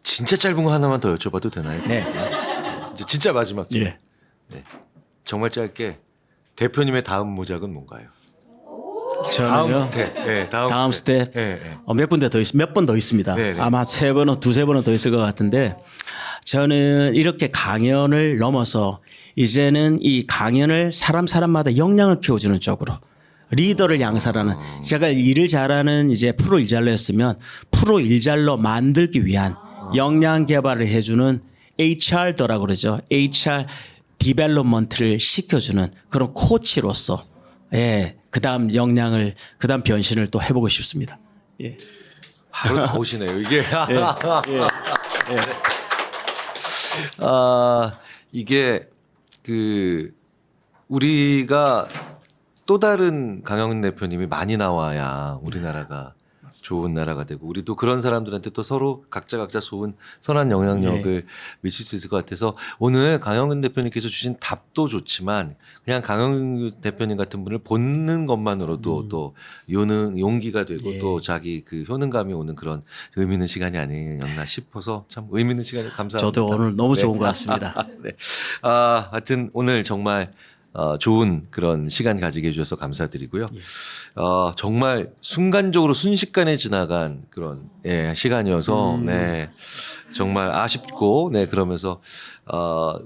진짜 짧은 거 하나만 더 여쭤봐도 되나요? 네. 이제 진짜 마지막. 예. 네. 정말 짧게 대표님의 다음 모작은 뭔가요? 저는요. 다음 스텝. 네, 다음 스텝. 네, 네. 몇 군데 더 몇 번 더 있습니다. 네, 네. 아마 두세 번은 더 있을 것 같은데 저는 이렇게 강연을 넘어서 이제는 이 강연을 사람마다 역량을 키워주는 쪽으로 리더를 양산하는 제가 일을 잘하는 이제 프로 일잘러였으면 프로 일잘러 만들기 위한 역량 개발을 해주는 HR더라고 그러죠. HR 디벨롭먼트를 시켜주는 그런 코치로서 예, 그다음 역량을 그다음 변신을 또 해보고 싶습니다. 예. 바로 나오시네요. 이게 예. 이게 그 우리가 또 다른 강영훈 대표님이 많이 나와야 우리나라가 좋은 나라가 되고 우리도 그런 사람들한테 또 서로 각자 좋은 선한 영향력을 미칠 수 있을 것 같아서 오늘 강영훈 대표님께서 주신 답도 좋지만 그냥 강영훈 대표님 같은 분을 보는 것만으로도 또 용기가 되고 또 자기 그 효능감이 오는 그런 의미 있는 시간이 아니었나 싶어서 참 의미 있는 시간을 감사합니다. 저도 오늘 너무 좋은 것 같습니다. 네. 하여튼 오늘 정말 좋은 그런 시간 가지게 해주셔서 감사드리고요. 정말 순간적으로 순식간에 지나간 그런 시간이어서 네 정말 아쉽고 네 그러면서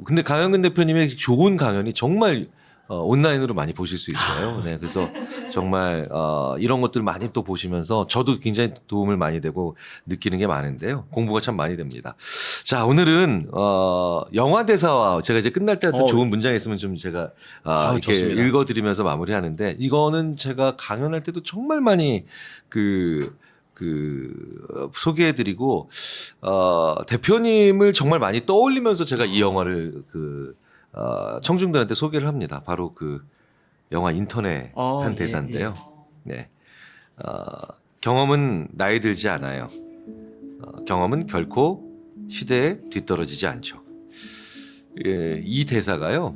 근데 강영근 대표님의 좋은 강연이 정말 온라인으로 많이 보실 수 있어요. 네, 그래서 정말 이런 것들 많이 또 보시면서 저도 굉장히 도움을 많이 되고 느끼는 게 많은데요. 공부가 참 많이 됩니다. 자, 오늘은 영화 대사와 제가 이제 끝날 때 좋은 문장이 있으면 좀 제가 이렇게 좋습니다. 읽어드리면서 마무리하는데 이거는 제가 강연할 때도 정말 많이 소개해드리고 대표님을 정말 많이 떠올리면서 제가 이 영화를 청중들한테 소개를 합니다. 바로 그 영화 인턴의 한 대사인데요. 네, 경험은 나이 들지 않아요. 경험은 결코 시대에 뒤떨어지지 않죠. 예, 이 대사가요.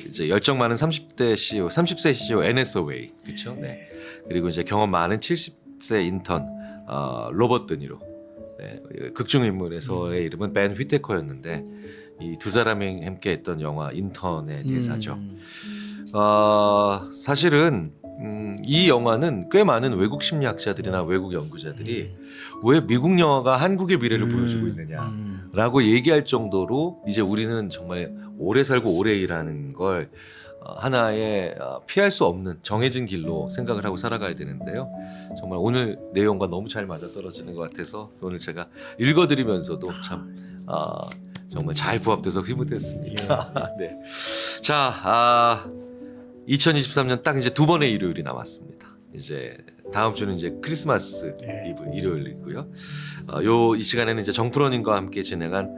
이제 열정 많은 30세 CEO NSOA 그렇죠. 네. 그리고 이제 경험 많은 70세 인턴 로버트 드니로. 네, 극중 인물에서의 이름은 벤 휘테커였는데 이 두 사람이 함께했던 영화 인턴의 대사죠. 사실은 이 영화는 꽤 많은 외국 심리학자들이나 외국 연구자들이 왜 미국 영화가 한국의 미래를 보여주고 있느냐라고 얘기할 정도로 이제 우리는 정말 오래 살고 오래 일하는 걸 하나의 피할 수 없는 정해진 길로 생각을 하고 살아가야 되는데요. 정말 오늘 내용과 너무 잘 맞아떨어지는 것 같아서 오늘 제가 읽어드리면서도 참 정말 잘 부합돼서 흐뭇했습니다. 네. 자, 2023년 딱 이제 두 번의 일요일이 남았습니다. 이제 다음 주는 이제 크리스마스 이브 일요일이고요. 이 시간에는 이제 정프로님과 함께 진행한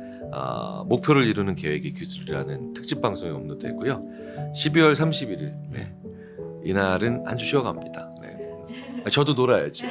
목표를 이루는 계획이 기술이라는 특집 방송이 업로드되고요. 12월 31일 이날은 한 주 쉬어갑니다. 네. 저도 놀아야죠.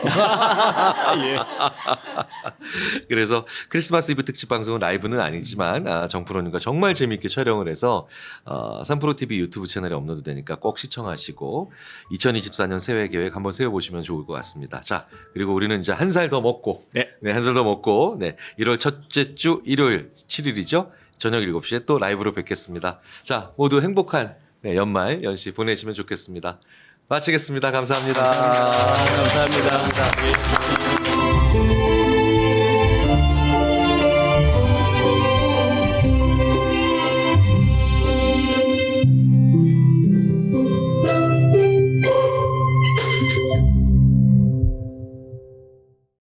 그래서 크리스마스 이브 특집 방송은 라이브는 아니지만 정프로님과 정말 재미있게 촬영을 해서 3프로TV 유튜브 채널에 업로드되니까 꼭 시청하시고 2024년 새해 계획 한번 세워보시면 좋을 것 같습니다. 자, 그리고 우리는 이제 한 살 더 먹고 한 살 더 먹고 1월 첫째 주 일요일 7일이죠. 저녁 7시에 또 라이브로 뵙겠습니다. 자, 모두 행복한 연말 연시 보내시면 좋겠습니다. 마치겠습니다. 감사합니다. 감사합니다.